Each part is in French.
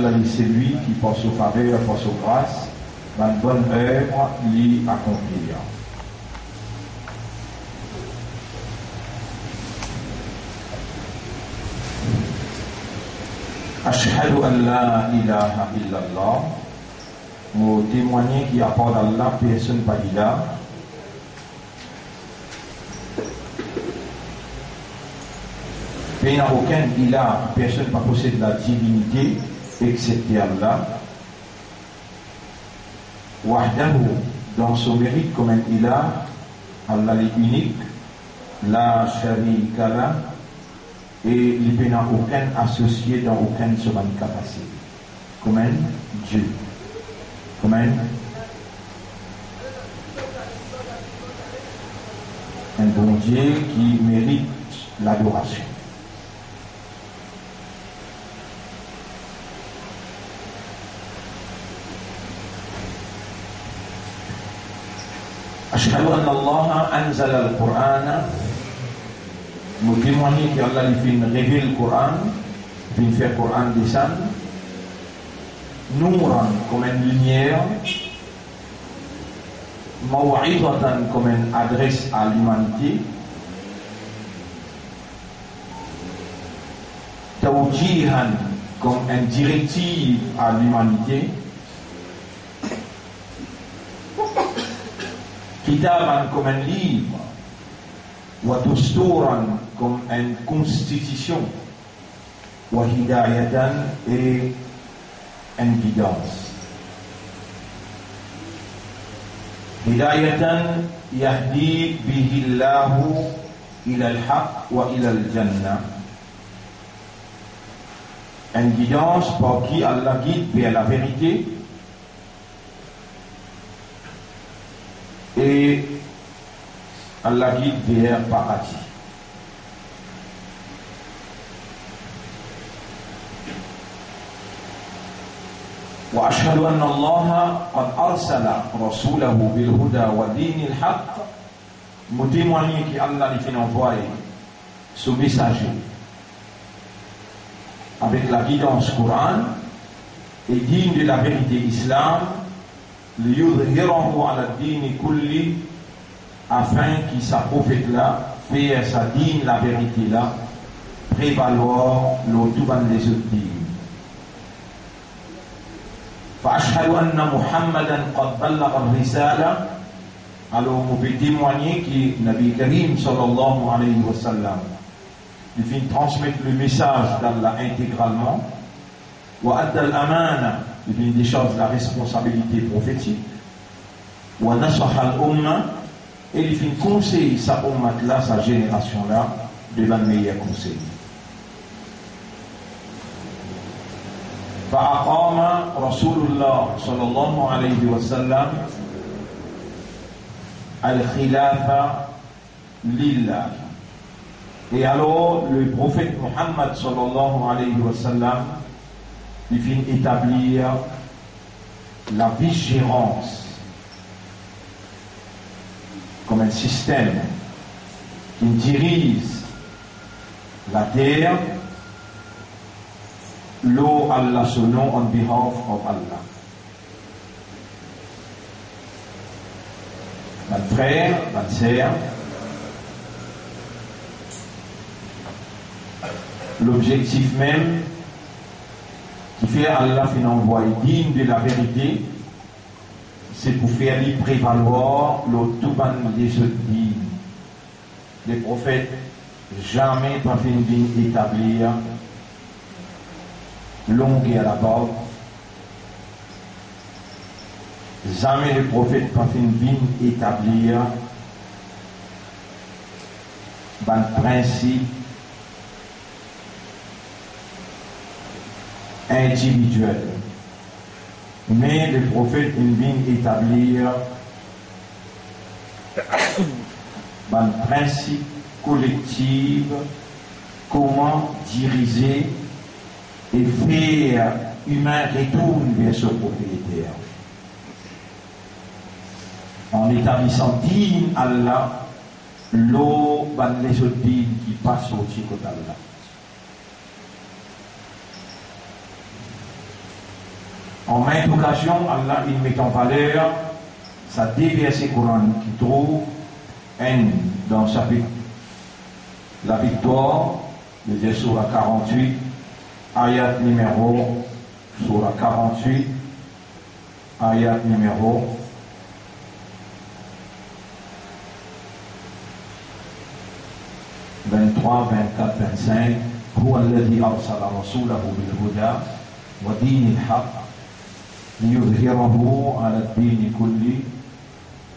Allah c'est lui qui pense aux faveurs, pense aux grâces, dans une bonne œuvre, l'y accomplir. Ashhadu an la ilaha illallah. Nous témoignons qu'il n'y a pas d'Allah, personne pas d'Ilah. Il n'y a aucun Ilah, personne ne possède la divinité, excepté Allah. Wahdahu, dans son mérite comme un Ilah, Allah est unique, la sharika la, et il n'y a aucun associé dans aucune seconde capacité. Comme un Dieu. Comme un bon Dieu qui mérite l'adoration. Ashhadu anna Allah anzala al-Qur'an. Nous témoignons qu'Allah lui fait révéler le Coran, lui fait le Coran descendre. Nouran comme une lumière, Maw'idatan comme une adresse à l'humanité, Tawjihan comme une directive à l'humanité, Kitaban comme un livre, wa Dusturan comme une constitution, wa Hidayatan et une guidance. Hidayatan yahdi bihi Allahu ila al-haq wa ila al-jannah. Une guidance par qui Allah guide vers la vérité et Allah guide vers le paradis. وأشهد أن الله قد أرسل رسوله بالهدى ودين الحق. Nous témoignons qu'Allah lui fait envoyer ce messager avec la guidance Coran et digne de la vérité islam, liyudhhirahu ala ad-din kulli, afin qu'il sa prophète là fait sa digne la vérité là prévaloir le tout ban les autres dînes. فأشهد أن محمدا قد بلغ الرسالة. Alors on peut témoigner que Nabi Karim sallallahu alayhi wa sallam il vient transmettre le message d'Allah intégralement. Wa adda al-amana, il vient décharger la responsabilité prophétique. Wa nasaha al-umma, et il vient conseiller sa ummat là, sa génération là, devant le meilleur conseil. فأقام رسول الله صلى الله عليه وسلم الخلافة لله. Et alors le prophète Muhammad sallallahu alayhi wa sallam il vient établir la vigilance comme un système qui dirige la terre. Lo Allah son nom on behalf of Allah. Mon frère, ma sœur, l'objectif même qui fait Allah fait envoyer digne de la vérité, c'est pour faire lui prévaloir le tout ban des autres dignes. Les prophètes jamais pas fait une établir longue à la barbe. Jamais le prophète pas fait une établir un principe individuel. Mais le prophète vient établir un principe collectif, comment diriger et faire humain retourne vers ce propriétaire. En établissant digne Allah, l'eau, les autres dignes qui passent au-dessus d'Allah. En maintes occasions, Allah il met en valeur sa deux versets coraniques qui trouve dans le chapitre la victoire, le Surah 48, ayat numéro Surah 48, ayat numéro 23, 24, 25. هو الذي أرسل رسوله بالهدى ودين الحق ليظهره على الدين كله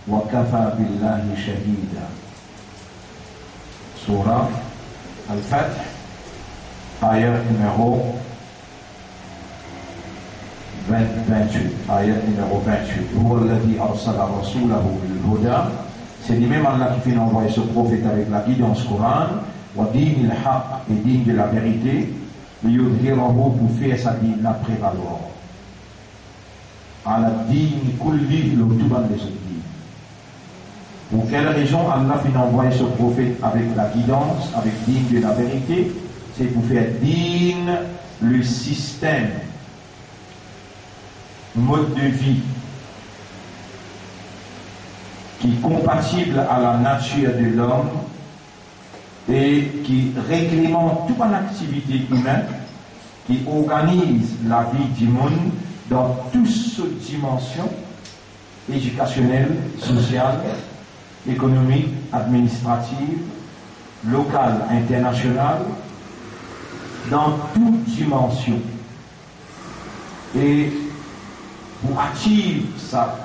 وكفى بالله شهيدا. سورة الفتح آية numéro 28. آية numéro 28. هو الذي أرسل رسوله بالهدى. C'est lui-même Allah qui fait envoyer ce prophète avec la guidance Coran, wa din al-haq et digne de la vérité, liyudhhirahu pour faire sa dîne la prévaloir. Ala din kulli le tout ban des autres dînes. Pour quelle raison Allah fait envoyer ce prophète avec la guidance, avec digne de la vérité? C'est pour faire digne le système, mode de vie qui est compatible à la nature de l'homme et qui réglemente toute une activité humaine, qui organise la vie du monde dans toutes ses dimensions éducationnelles, sociales, économiques, administratives, locales, internationales, dans toutes dimensions. Et pour attirer ça,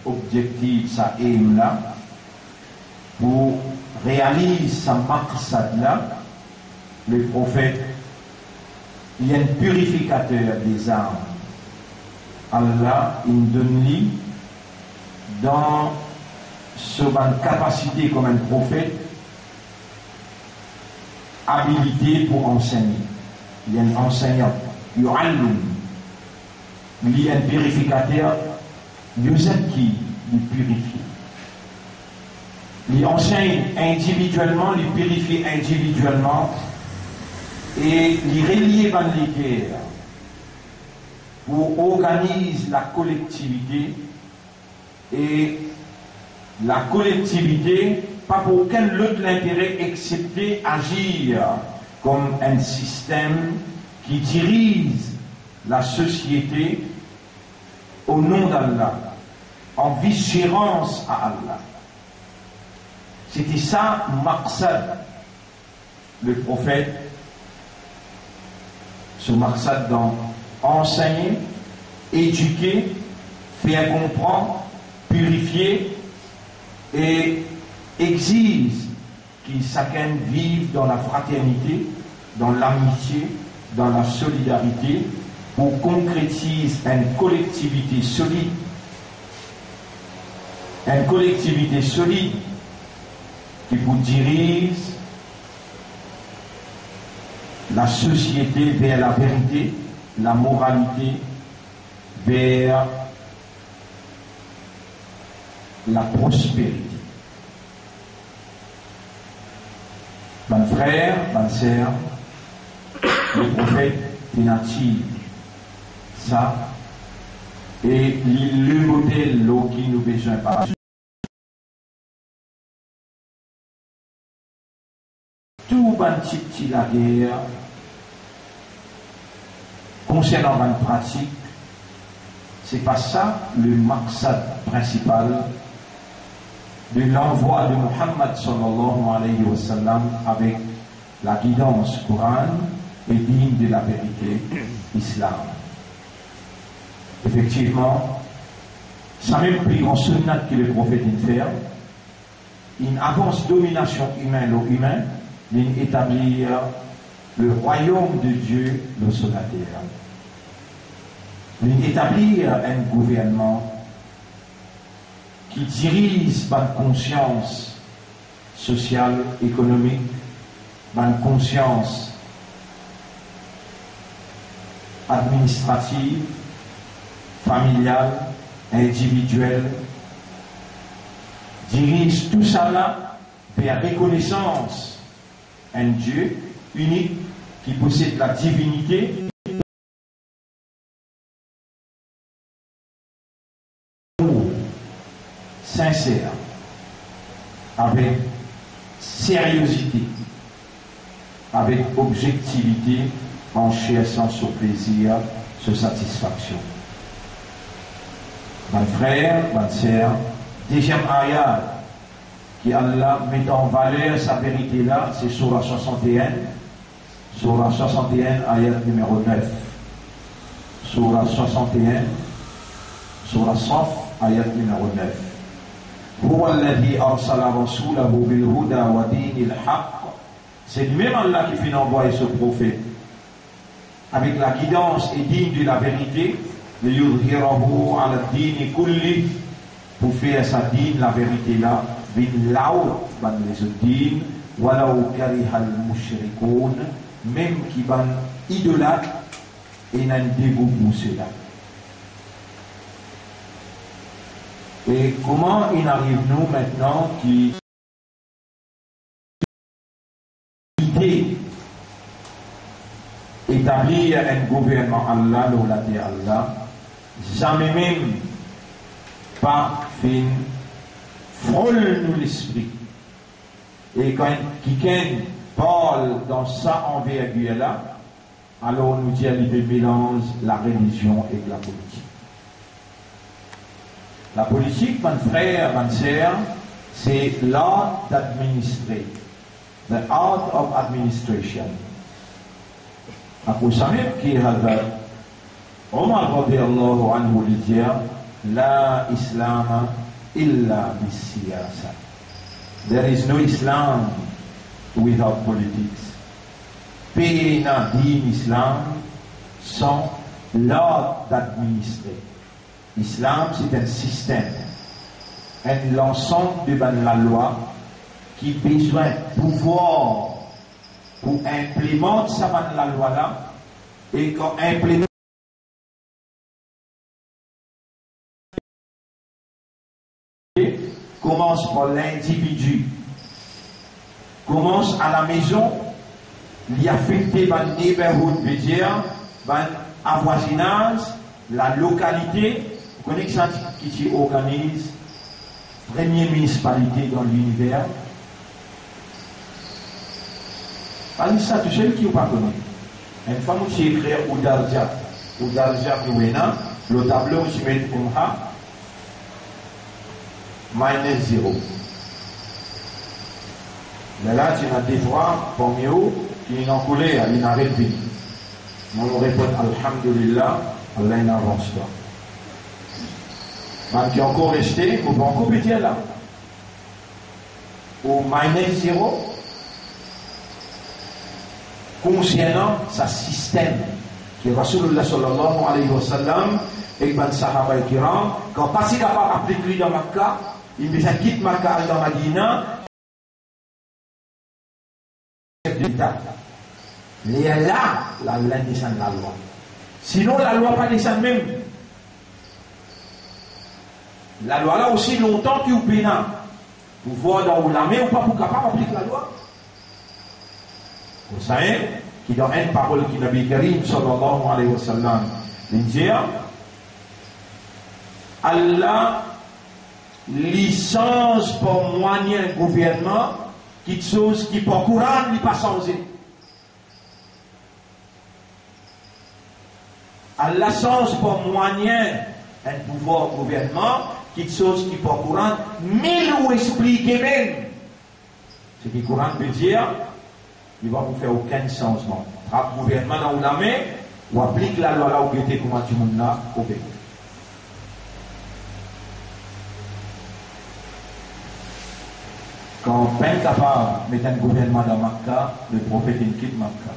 objectif, sa aim là, pour réaliser sa maqsad là, le prophète, il y a un purificateur des âmes. Allah, il donne lui dans son capacité comme un prophète, habilité pour enseigner. Il y a un enseignant, yu'allum, il y a un purificateur. Qui les purifie. Il enseigne individuellement, il purifie individuellement et il relie dans les guerres pour organiser la collectivité et la collectivité, pas pour aucun autre intérêt excepté agir comme un système qui dirige la société au nom d'Allah, en vigilance à Allah. C'était ça, maqsad, le prophète, ce maqsad dans enseigner, éduquer, faire comprendre, purifier et exige que chacun vive dans la fraternité, dans l'amitié, dans la solidarité, pour concrétiser une collectivité solide. Une collectivité solide qui vous dirige la société vers la vérité, la moralité, vers la prospérité. Mes frères, mes sœurs, le prophète est natif. Ça, et le modèle qui nous besoin par tout bantit la guerre concernant la pratique, c'est pas ça le maqsad principal de l'envoi de Muhammad sallallahu alayhi wa sallam avec la guidance Coran et digne de la vérité islam. Effectivement, ça même pris en sunnat que le prophète fait, une avance domination humaine au humain, d'établir le royaume de Dieu sur la terre. D'établir un gouvernement qui dirige par conscience sociale, économique, par conscience administrative, familiale, individuelle, dirige tout ça là vers reconnaissance un Dieu unique qui possède la divinité sincère, avec sérieuxité, avec objectivité, en cherchant ce plaisir, ce satisfaction. Mon frère, ma sœur, deuxième ayat qui Allah met en valeur sa vérité là, c'est Surah 61. Surah 61, ayat numéro 9. Surah 61, Surah Saf, ayat numéro 9. هو الذي أرسل رسوله بالهدى ودين الحق. C'est lui-même Allah qui fait envoyer ce prophète avec la guidance et digne de la vérité, ليظهره على الدين كله, pour faire sa dîne, la vérité là, بالله ban les autres dînes, ولو كره المشركون, même qui ban idolâtre et n'en dégoût cela. Et comment il arrive nous maintenant qui idée établir un gouvernement Allah, l'olate Allah, jamais même pas fin frôle nous l'esprit. Et quand quelqu'un parle dans ça envergure là, alors nous dit il mélange la religion et la politique. La politique, mon frère, ma sœur, c'est l'art d'administrer. The art of administration. Vous savez qui est Omar radiyallahu anhu dit La Islam illa bis-siyasa. There is no Islam without politics. Péna dit Islam sans l'art d'administrer. L'islam, c'est un système, un ensemble de la loi qui a besoin de pouvoir pour implémenter ça la loi là, et quand implémente commence par l'individu, commence à la maison, l'y affecter par le neighborhood, veut dire, par avoisinage, la localité. Vous connaissez ça qui organise première municipalité dans l'univers. Allez, ça, tu sais qui ou pas connu. Une fois, où tu écris Oudarja, le tableau, tu mets comme ça, -0. Mais là, tu as des fois, parmi eux, qui n'ont coulé, ils n'arrêtent pas. On répond Alhamdulillah, Allah n'avance pas. Mais qui est encore resté, on peut encore péter là. Au -0, concernant sa système, qui est Rasulullah sallallahu alayhi wa sallam, et ben Sahaba kiram, quand pas si capable d'appliquer dans Makkah, il me dit quitte Makkah dans Madina, il est là, la loi descend la loi. Sinon, la loi pas descend même. La loi là aussi longtemps tu ou pénal. Pour voir dans la main ou pas pour capable d'appliquer la loi. Vous savez, qui dans une parole qui Nabi Karim sallallahu alayhi wa sallam, il dit Allah licence pour moyen gouvernement quelque chose qui pour courant n'est pas changé. Allah licence pour moyen un pouvoir gouvernement quelque chose qui pour courant mille ou expliquer même. Ce qui courant veut dire il va vous faire aucun changement. Trappe gouvernement dans la main ou applique la loi là où était comment tu monde là au pays. Quand peine capable de mettre un gouvernement dans Makkah, le prophète quitte Makkah.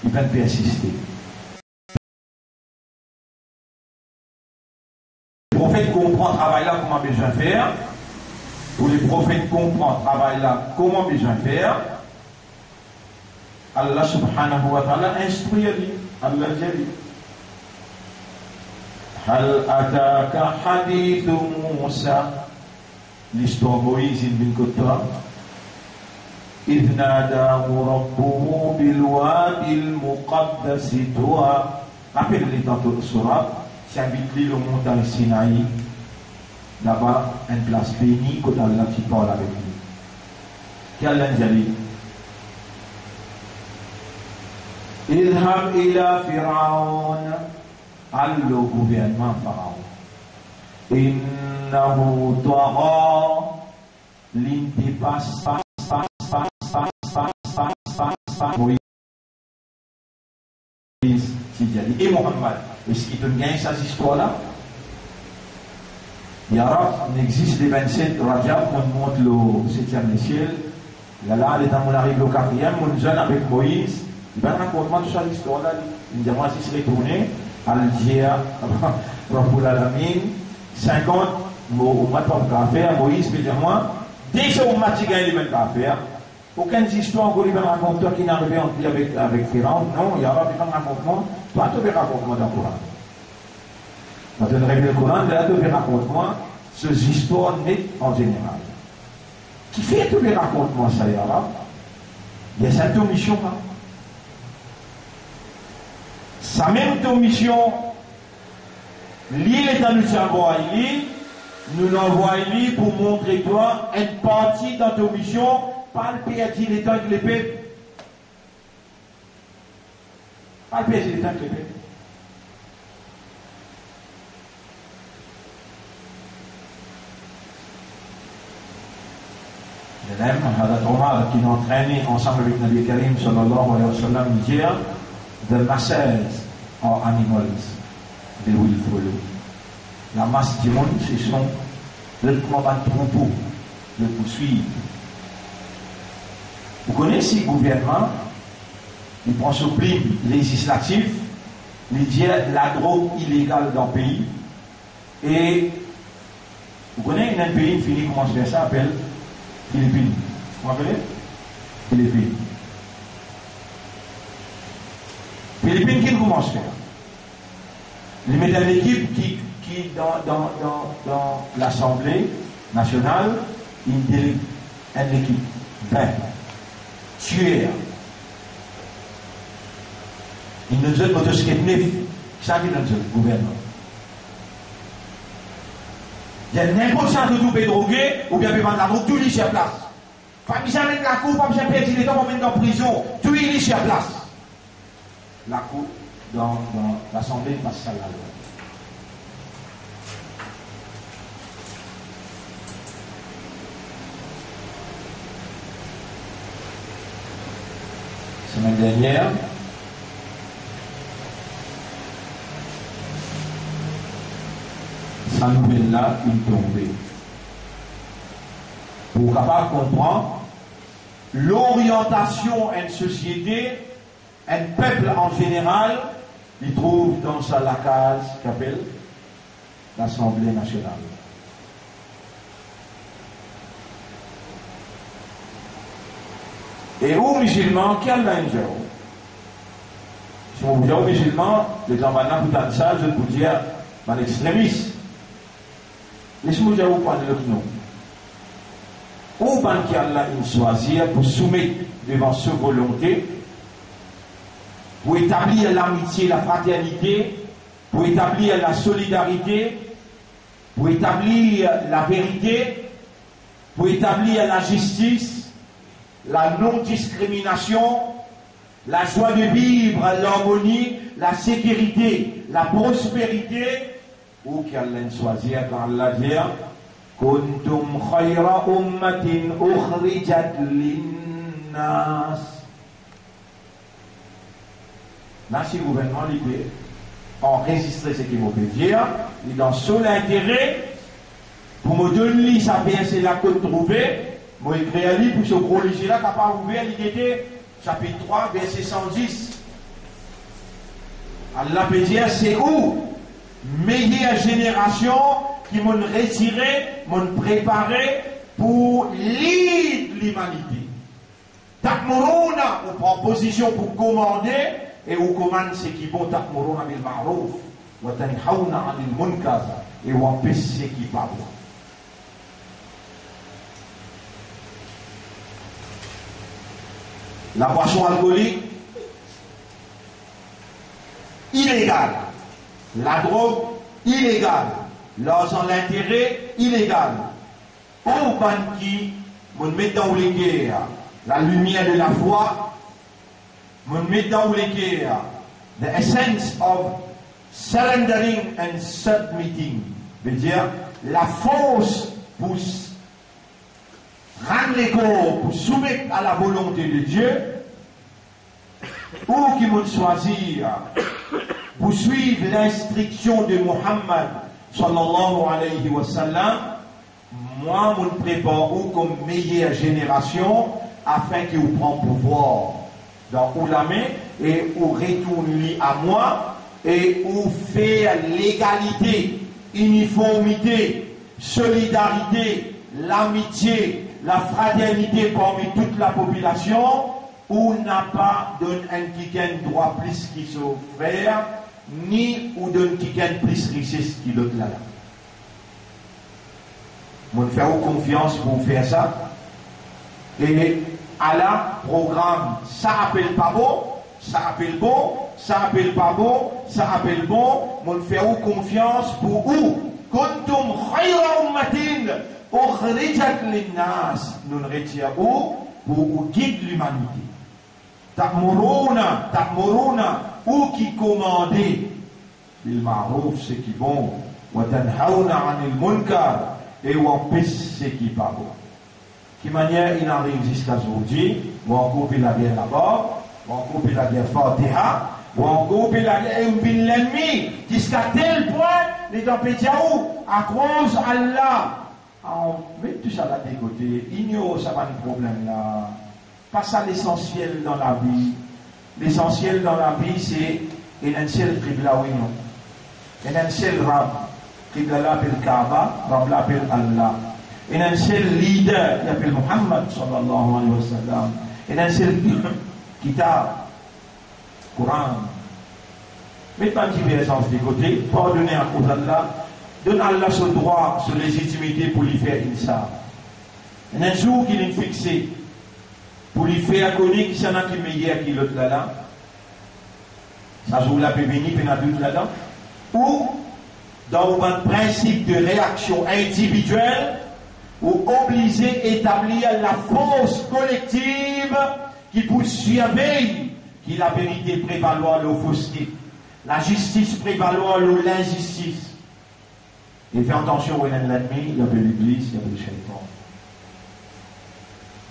Il peut persister. Le prophète comprend le travail là, comment besoin faire. Pour les prophètes comprendre le travail là, comment besoin faire. Allah subhanahu wa ta'ala instruit lui. Allah dit Hal ataka hadithu Musa. L'histoire Moïse bin Kotta إذ ناداه ربه بالوادي المقدس طوى. Rappelez-les dans toute surah, c'est habité le montagne Sinaï. là-bas, une place bénie, quand Allah qui parle avec lui. Qu'Allah dit Idhab ila Firaun, al gouvernement Pharaon. Innahu tagha, l'inti pas, Moïse, et Mohammed. Est-ce qu'il peut gagner cette histoire-là? Il y aura, il existe les 27 Rajab, on monte le 7e ciel. Là, on arrive au 4e, on jeune avec Moïse. Il va raconter toute cette histoire-là. Il dit, moi, si je retourné à l'Algérie, Raboul Alamin, 50, au mat pas faire, Moïse, mais moi, dès que on m'a dit qu'il y a faire, aucune histoire qu'on va raconter qui n'est arrivé avec Pharaon. Non, il y aura un racontement. Toi, tu vas raconter dans le Coran. Quand on révèle le Coran, là, tu vas raconter ces histoires nettes en général. Qui fait tous les racontements, ça y est là? Il y a cette mission là. Sa même mission, l'île est dans le savoir, nous l'envoyons pour montrer toi une partie dans ta mission, pas le pays dit les temps que les peuples. Pas le pays dit les temps que les peuples. هذا Omar qui nous entraîné ensemble avec Nabi Karim sallallahu alayhi wa sallam dire the masses are animals they will follow. La masse du monde ce sont le troupeau le poursuivre. Vous connaissez le gouvernement, il prend ce prime législatif, il dit la drogue illégale dans le pays et vous connaissez un pays fini comment se fait ça appelle Philippines. Vous m'appelez Philippines. Philippines, qui commence à faire? Ils mettent une équipe qui dans l'Assemblée nationale, ils délèguent une équipe. Ben, tuer. Ils nous donnent motosquette neuf. Ça qui nous donne le gouvernement. Il y a n'importe quoi de tout peut droguer, ou bien peut vendre la drogue, tout lit sur place. Pas besoin de mettre la cour, pas besoin de perdre les temps pour mettre en prison, tout il lit sur place. La cour, dans l'Assemblée, passe ça la loi. Semaine dernière, sa nouvelle-là, il tombait. Pour capable comprendre l'orientation d'une société, un peuple en général, il trouve dans sa la case qu'appelle l'Assemblée nationale. Et aux musulmans, quel danger? Si on vous dit aux musulmans, les gens maintenant pour ça, je vous dire, un extrémiste. Laissez-moi dire au point de l'autre nom. Où ben qui Allah choisir pour soumettre devant sa volonté, pour établir l'amitié, la fraternité, pour établir la solidarité, pour établir la vérité, pour établir la justice, la non-discrimination, la joie de vivre, l'harmonie, la sécurité, la prospérité, ou qu'Allah choisir quand Allah dit Kuntum khayra ummatin ukhrijat linnas. Là, si le gouvernement l'idée enregistrer ce qu'il m'a fait dire, il est dans son intérêt pour me donner sa c'est la côte trouvée, moi écrit un livre pour ce gros léger là, capable d'ouvrir l'idée, chapitre 3, verset 110. Allah peut dire c'est où meilleure génération qui m'ont retiré, m'ont préparé pour lead l'humanité. Takmuruna, on prend position pour commander, et on commande ce qui est bon, takmuruna bil ma'rouf, wa tanhawna anil munkar, et on empêche ce qui n'est pas bon. La boisson alcoolique, illégale. La drogue, illégale. l'argent, l'intérêt illégal. Au banquier, on met dans les guerres la lumière de la foi, on met dans les guerres the essence of surrendering and submitting, veut dire la force pour rendre les corps, pour soumettre à la volonté de Dieu, ou qui vont choisir pour suivre l'instruction de Muhammad sallallahu alayhi wa sallam. Moi, je me prépare comme meilleure génération afin que vous preniez pouvoir dans Oulamé et vous retournez à moi et vous faire l'égalité, uniformité, solidarité, l'amitié, la fraternité parmi toute la population, où n'a pas d'un qui droit plus qui son frère, ni ou d'un qui plus richesse qui l'autre là. Mon faire confiance pour faire ça. Et à la programme, ça appelle pas beau, ça appelle beau, ça appelle pas beau, ça appelle bon. Mon faire confiance pour où? Kuntum khayra ummatin ukhrijat linnas. Nous retirons pour guider l'humanité. Ta'muruna, ou qui commandait bil ma'ruf, ce qui est bon, wa tanhauna 'anil munkar, et ou empêche ce qui n'est pas bon. Qui manière il arrive jusqu'à aujourd'hui, ou on coupe la guerre là-bas, ou on coupe la guerre Fatiha, ou on coupe la guerre l'ennemi, jusqu'à tel point, les gens pétiens à cause Allah. On met tout ça là de côté, ignore ça pas de problème là. Pas ça l'essentiel dans la vie. L'essentiel dans la vie c'est un seul qibla oui non. Un seul rab. Qibla l'appelle Kaaba, rab l'appelle Allah. Un seul leader, il appelle Muhammad sallallahu alayhi wa sallam. Un seul kitab, Coran. Mettez pas de divergence de côté, pardonnez à cause d'Allah. Donne à Allah ce droit, ce légitimité pour lui faire une ça. Un jour qu'il est fixé, pour lui faire connaître qu'il y en a qui est meilleur que l'autre là-dedans. Ça joue la pévénie, puis il là-dedans. Ou, dans un principe de réaction individuelle, ou obligé d'établir la force collective qui poursuivait, qui la vérité prévaloir le fausseté, la justice prévaloir l'injustice. Et fait attention, il y a l'ennemi, il y a l'église, il y a le shaitan.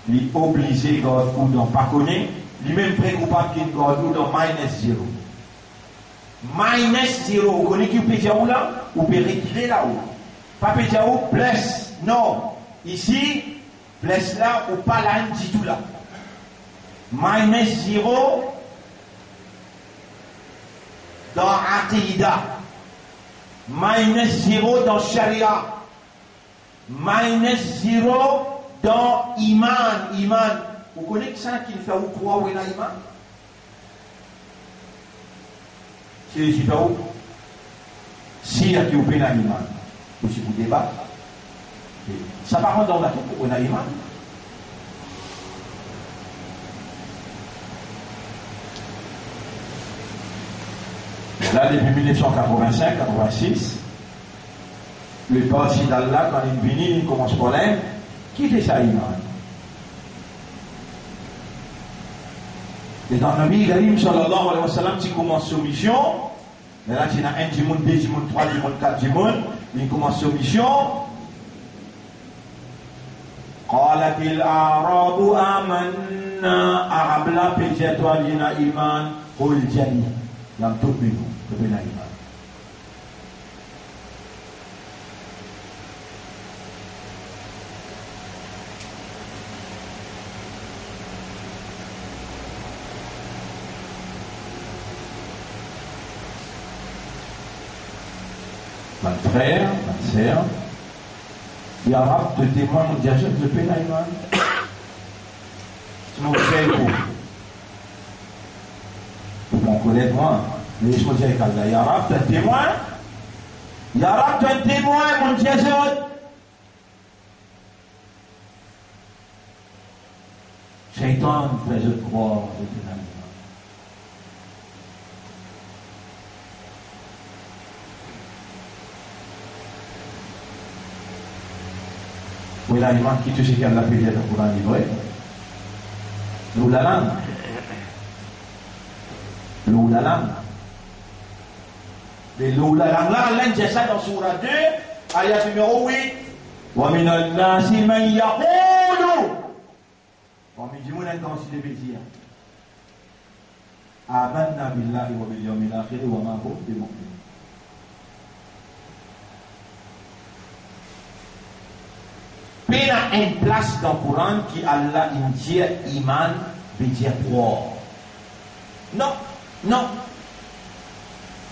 Il est obligé ou dans pas connaître, lui-même préoccupé qu'il doit ou dans -0. -0, vous connaissez qui peut dire où là? Ou peut retirer là-haut. Pas peut dire où, place. Non. Ici, place là ou pas là, du tout là. -0 dans Aqidah. -0 dans Sharia. -0 dans Iman. Vous connaissez ça qui fait où croire où est l'Iman? C'est les différents. Si il y a qui oublie l'Iman, ou si vous débattez, ça va rendre dans la tête pour l'Iman. Là, depuis 1985-86, le parti d'Allah, quand il vient, il commence par là, qui fait ça, Iman? Et dans le Nabi Karim sallallahu alayhi wa sallam, il commence sa mission. Mais là, il y a un du monde, deux du monde, trois du monde, quatre du monde. Il commence sa mission. قالت الأعراب آمنا أعبلا بجتوا لنا إيمان قل جني لم تؤمنوا بنا إيمان. Mon frère, ma sœur, il y a un de témoins mondial de Pénaïman. Sinon, vous savez vous connaissez moi, mais je me dis, il y a un de témoins, il y a un de témoins mondial. Shaitan fait je croire de Pénaïman. Oui, là, il manque qui touche qu'elle l'a fait dans le Coran libre. L'eau la langue. L'eau la langue. Mais l'eau la langue, là, Allah dit ça dans Surah 2, ayat numéro 8. وَمِنَ النَّاسِ مَنْ يَقُولُ وَمِنْ جِمُونَ كَوْسِ دِبِزِيَا آمَنَّا بِاللَّهِ وَبِالْيَوْمِ الْآخِرِ وَمَا هُمْ بِمُؤْمِنِينَ. Il y a une place dans le Coran qui Allah dit iman veut dire croire. Non, non.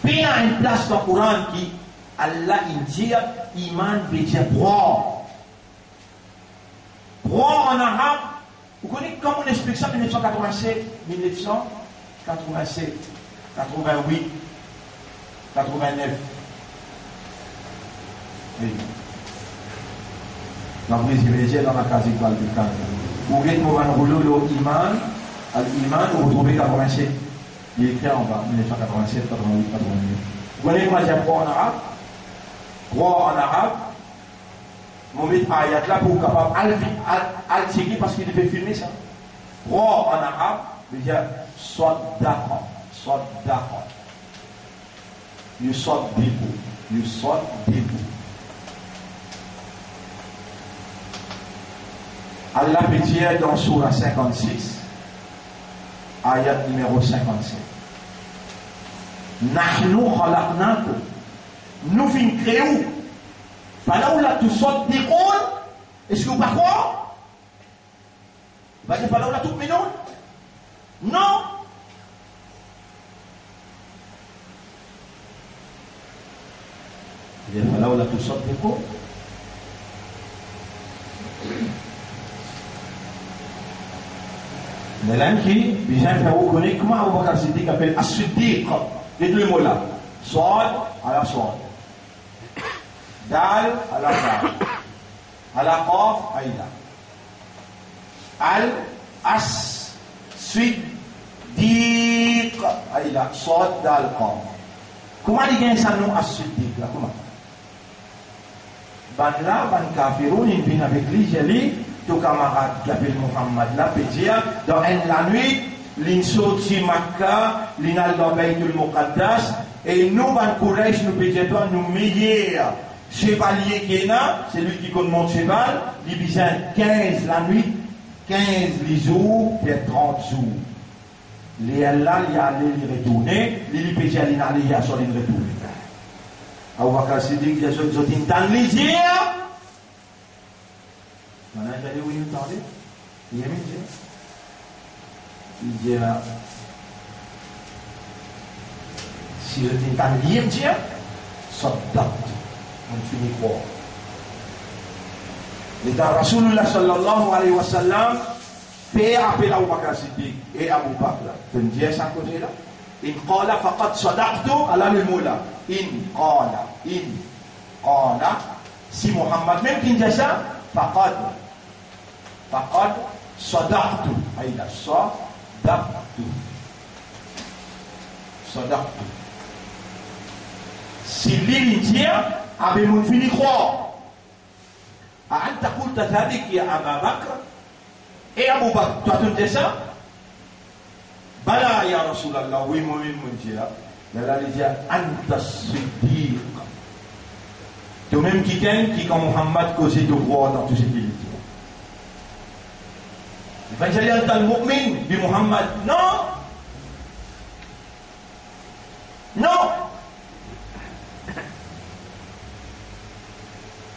Il y a une place dans le Coran qui Allah dit iman veut dire croire. Croire en arabe, vous connaissez comment on explique ça 1987, 1987, 88, 89. Oui. La privilège dans la case iguale du camp. Vous voyez que nous allons rouler l'iman, vous retrouvez 87. Il est écrit en bas, 1987, 88, 89. Vous voyez comment j'ai croire en arabe? Croire en arabe. Mon mettre ayat là pour capable al-tigri parce qu'il devait filmer ça. Croire en arabe, veut dire sadaqa, sadaqa. You sort people, you sort people. Allah peut dire dans Surah 56, ayat numéro 57. Nahnu khalaqnakum. Nous fin créons. Falaoula tusaddiqun. Est-ce que vous ne croyez pas? Va dire falaoula tu'minun. Non. Il dit falaoula tusaddiqun. Les langues qui, les gens qui reconnaissent comment Abu Bakr Siddiq appelle As-Siddiq. Les deux mots là. Swad à la swad. Dal à la dal. À la qaf aïda. Al-As-Siddiq aïda. Swad dal qaf. Comment il gagne ça nom As-Siddiq là? Comment? Ban là, ban kafiroun, il vient avec lui, j'ai dit. Tout camarade qui appelle Muhammad là peut dire dans la nuit l'insorti Makkah l'inal dans Baytul Muqaddas et nous van Quraysh nous peut dire toi nous meilleurs chevaliers qui là c'est lui qui monte cheval il besoin 15 la nuit 15 les jours fait 30 jours les là il y a aller retourner il peut dire il aller y a sur les retourner Abu Bakr Siddiq il y a sur une tan les dire. Maintenant, j'allais où il parlait. Il y a mis il dit si le tintan lié me dit sadaqt on finit quoi l'état Rasulullah sallallahu alayhi wa sallam fait appel à Abu Bakr Siddiq et Abu Bakr tu me dis ça côté là in qala faqad sadaqtu ala al-mula in qala si Muhammad même qui dit ça faqad صدقت أيضا صدقت si l'Indien avait mon fini croire أنت قلت ذلك يا أبا بكر et Abu Bakr toi tu dis ça بلى يا رسول الله oui moi mon Dieu là il dit أنت الصديق de même qui comme Muhammad causait de croire dans tout ce qu'il dit. Il va dire al-mu'min bi Muhammad. Non. Non.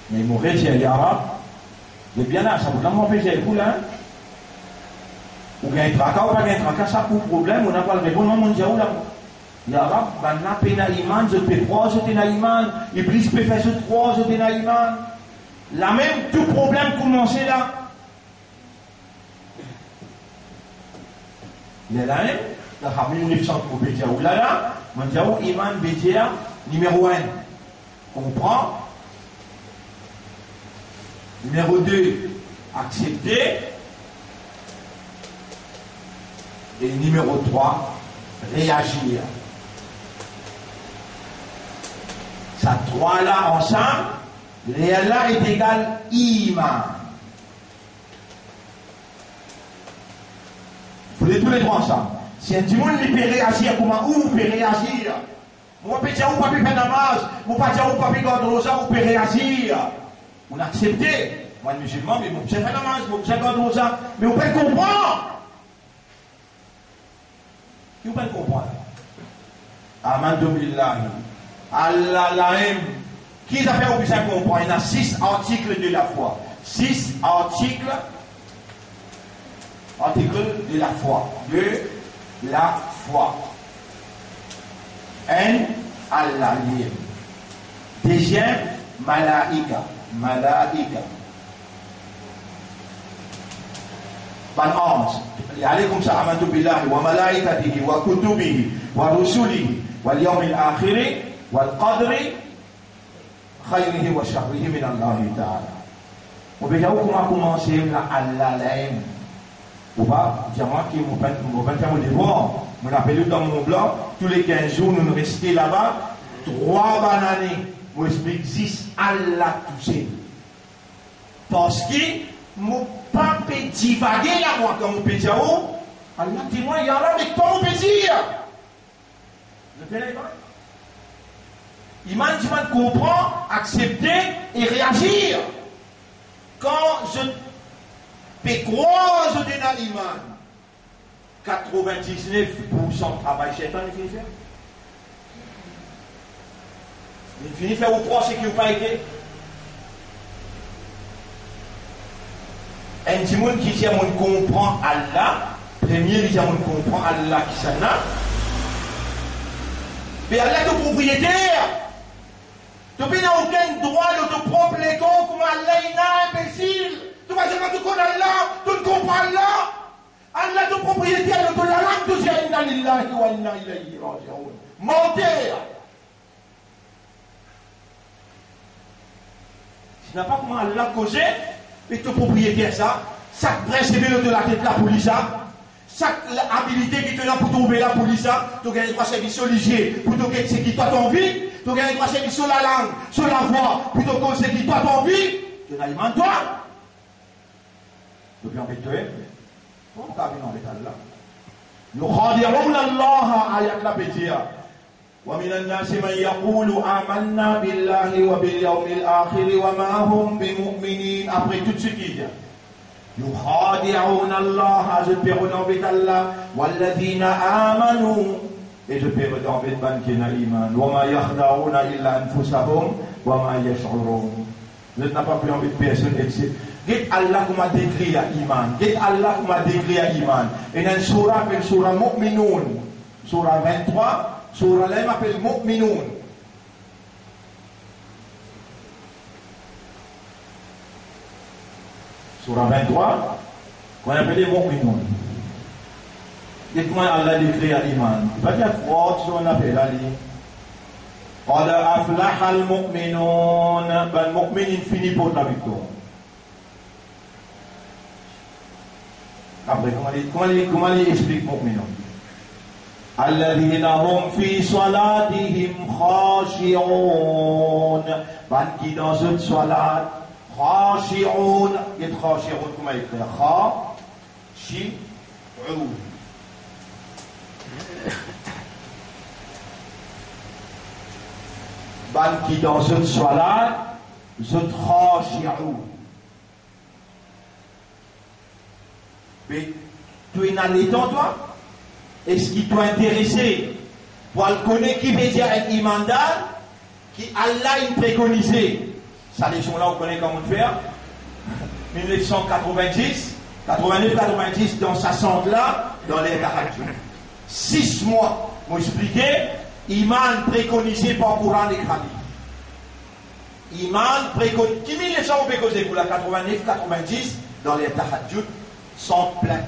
Mais il m'aurait dit à arabe, il est bien là, ça vous donne mon péché, vous là. Ou bien il tracas ou pas un tracas, ça pour problème, on n'a pas le bon nom, on dit où là. L'arabe, ben n'a pas iman, je peux croire, je t'ai iman, Iblis peut faire je croire, je t'ai iman. La même, tout problème commencer là. Il est là, la famille 1900 pour Bédia ou là, on dit où iman Bédia numéro 1. Comprend. Numéro 2, accepter. Et numéro 3, réagir. Ça, trois là ensemble, là est égal iman. tous les trois ensemble. Si un petit monde peut réagir, comment vous pouvez réagir? Vous pouvez dire, vous pouvez faire namaz, vous pouvez dire, vous pouvez garder rosa, vous pouvez réagir. Vous acceptez. Moi, le musulman, mais vous pouvez faire namaz, vous pouvez garder rosa, mais vous pouvez comprendre. Vous pouvez comprendre. Amantu billahi. Allah l'aime. Qui a fait au besoin comprendre? Il y a 6 articles de la foi. 6 articles de la foi. De la foi. Un, Allah l'aime. Deuxième, malaika. Malaika. Ban ange. Allez comme ça, amantu billahi wa malaikatihi wa kutubihi wa rusulihi wal yawmil akhiri wal qadri khayrihi wa sharrihi min Allah ta'ala. On peut dire comment commencer là Allah l'aime. Ou pas, dire moi qui m'ont faire mon devoir, mon appel dans mon blanc, tous les 15 jours nous restons là-bas, 3 bananes, moi explique 10 Allah touché. Parce que mon pas peut divaguer là moi quand mon peut dire oh, Allah dit moi il y a là avec toi mon plaisir. Vous comprenez pas? Iman, tu vas comprendre, accepter et réagir. Quand je peux croire je dis dans l'iman, 99% de travail shaitan il finit faire. Il finit faire au proche qui n'a pas été. Un petit monde qui dit à mon comprend Allah, premier il dit à mon comprend Allah qui s'en a. Mais Allah est propriétaire. Tu n'as aucun droit de te propre les comptes comme Allah est imbécile. Tu vas dire que tu connais Allah, tu ne comprends Allah. Allah est propriétaire de la langue de Inna lillahi wa inna ilayhi raji'un. Menteur. Tu n'as pas comment Allah causé, mais tu es propriétaire ça. Chaque principe de la tête la police, chaque habilité qui te donne pour trouver la police, tu gagnes 3 services religieux pour te gagner ce qui toi t'as envie. Tu gagnes 3 services sur la langue, sur la voix, plutôt que ce qui toi t'as envie. Tu n'alimente toi. Tu peux embêter toi. Comment tu as vu embêter Allah? يخادعون الله آيات لا بيتيا ومن الناس من يقول آمنا بالله وباليوم الآخر وما هم بمؤمنين. Après tout ce qu'il y a يخادعون الله, je peux renommer Allah, والذين آمنوا, et je peux renommer Bankina Iman, وما يخدعون إلا أنفسهم وما يشعرون. Je n'ai pas pu envie de personne ici. Get Allah comme a décrit à Iman. Get Allah comme a décrit à Iman. Et dans une surah appelle surah Mu'minun. Surah 23, surah là appelle Mu'minun. Surah 23, qu'on appelle Mu'minun. Dites-moi Allah décrit à Iman. Il va dire quoi on appelle Ali. قد أفلح المؤمنون. Ben mu'minin finit pour la victoire. Après, comment il explique mu'minun? الذين هم في صلاتهم خاشعون. Ben qui dans une salat خاشعون. Il est خاشعون, comment il écrit? خاشعون. Ben qui dans une salat, je khashi'un. Mais tu es en étant toi? Est-ce qu'il t'a intéressé pour le connaître qui veut dire un imandal qui Allah a préconisé? Ça, les gens là, on connaît comment faire. 1990, 89-90, dans sa centre là, dans les Tahajjud. 6 mois, m'ont expliqué. Iman préconisé par Coran et Khalif. Iman préconisé. Qui mille les gens ont préconisé pour la 89-90 dans les Tahajjud sans plainte.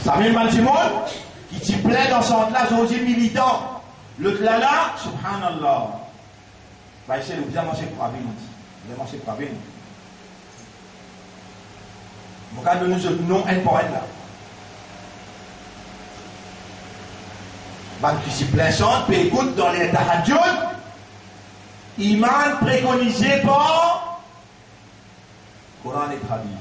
Ça même mal du monde qui t'y plaît dans son là, j'ai dit militant. Le tlala, subhanallah. Bah, c'est le bien manger pour abîmer. Vous avez mangé pour abîmer. Vous regardez nous non un pour un là. Ben, qui s'y plaisante, puis écoute dans les tahajjud, Iman préconisé par Coran et Hadith.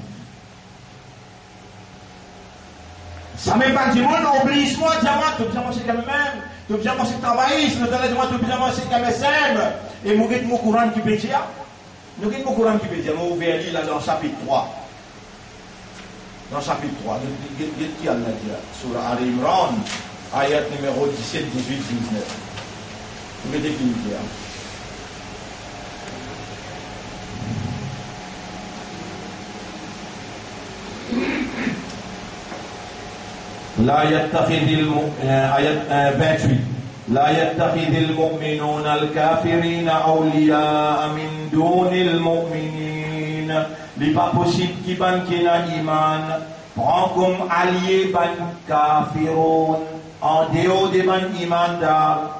Ça même pas du monde, oblige-moi, diamant, tu bien manger comme même, tu bien manger travailler, le temps de tu bien manger comme SM, et mon guide mon courant qui peut dire, nous guide mon courant qui peut dire, mon ouvert là dans le chapitre 3. Dans le chapitre 3, qui a dit, sur Ali Imran, ayat numéro 17, 18, 19. Vous mettez fini là. لا يتخذ آية 28 لا يتخذ المؤمنون الكافرين أولياء من دون المؤمنين. Il n'est pas possible qu'il y ait iman prend comme allié ban kafirun en dehors des ban iman d'al.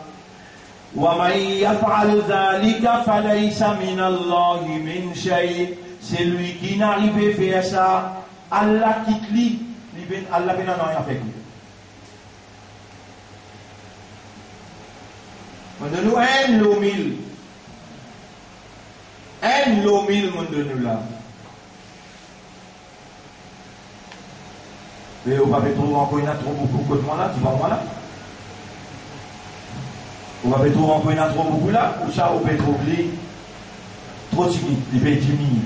ومن يفعل ذلك فليس من الله من شيء. Celui qui n'arrive pas à faire ça, Allah quitte lui. Allah ben non rien fait. Mon nous un lomil. Un lomil mon de nous là. Mais on va pas trouver encore une trop beaucoup de moi là, tu vas moi là. On va pas trouver encore une trop beaucoup là, ou ça on peut trouver trop timide, il peut être timide.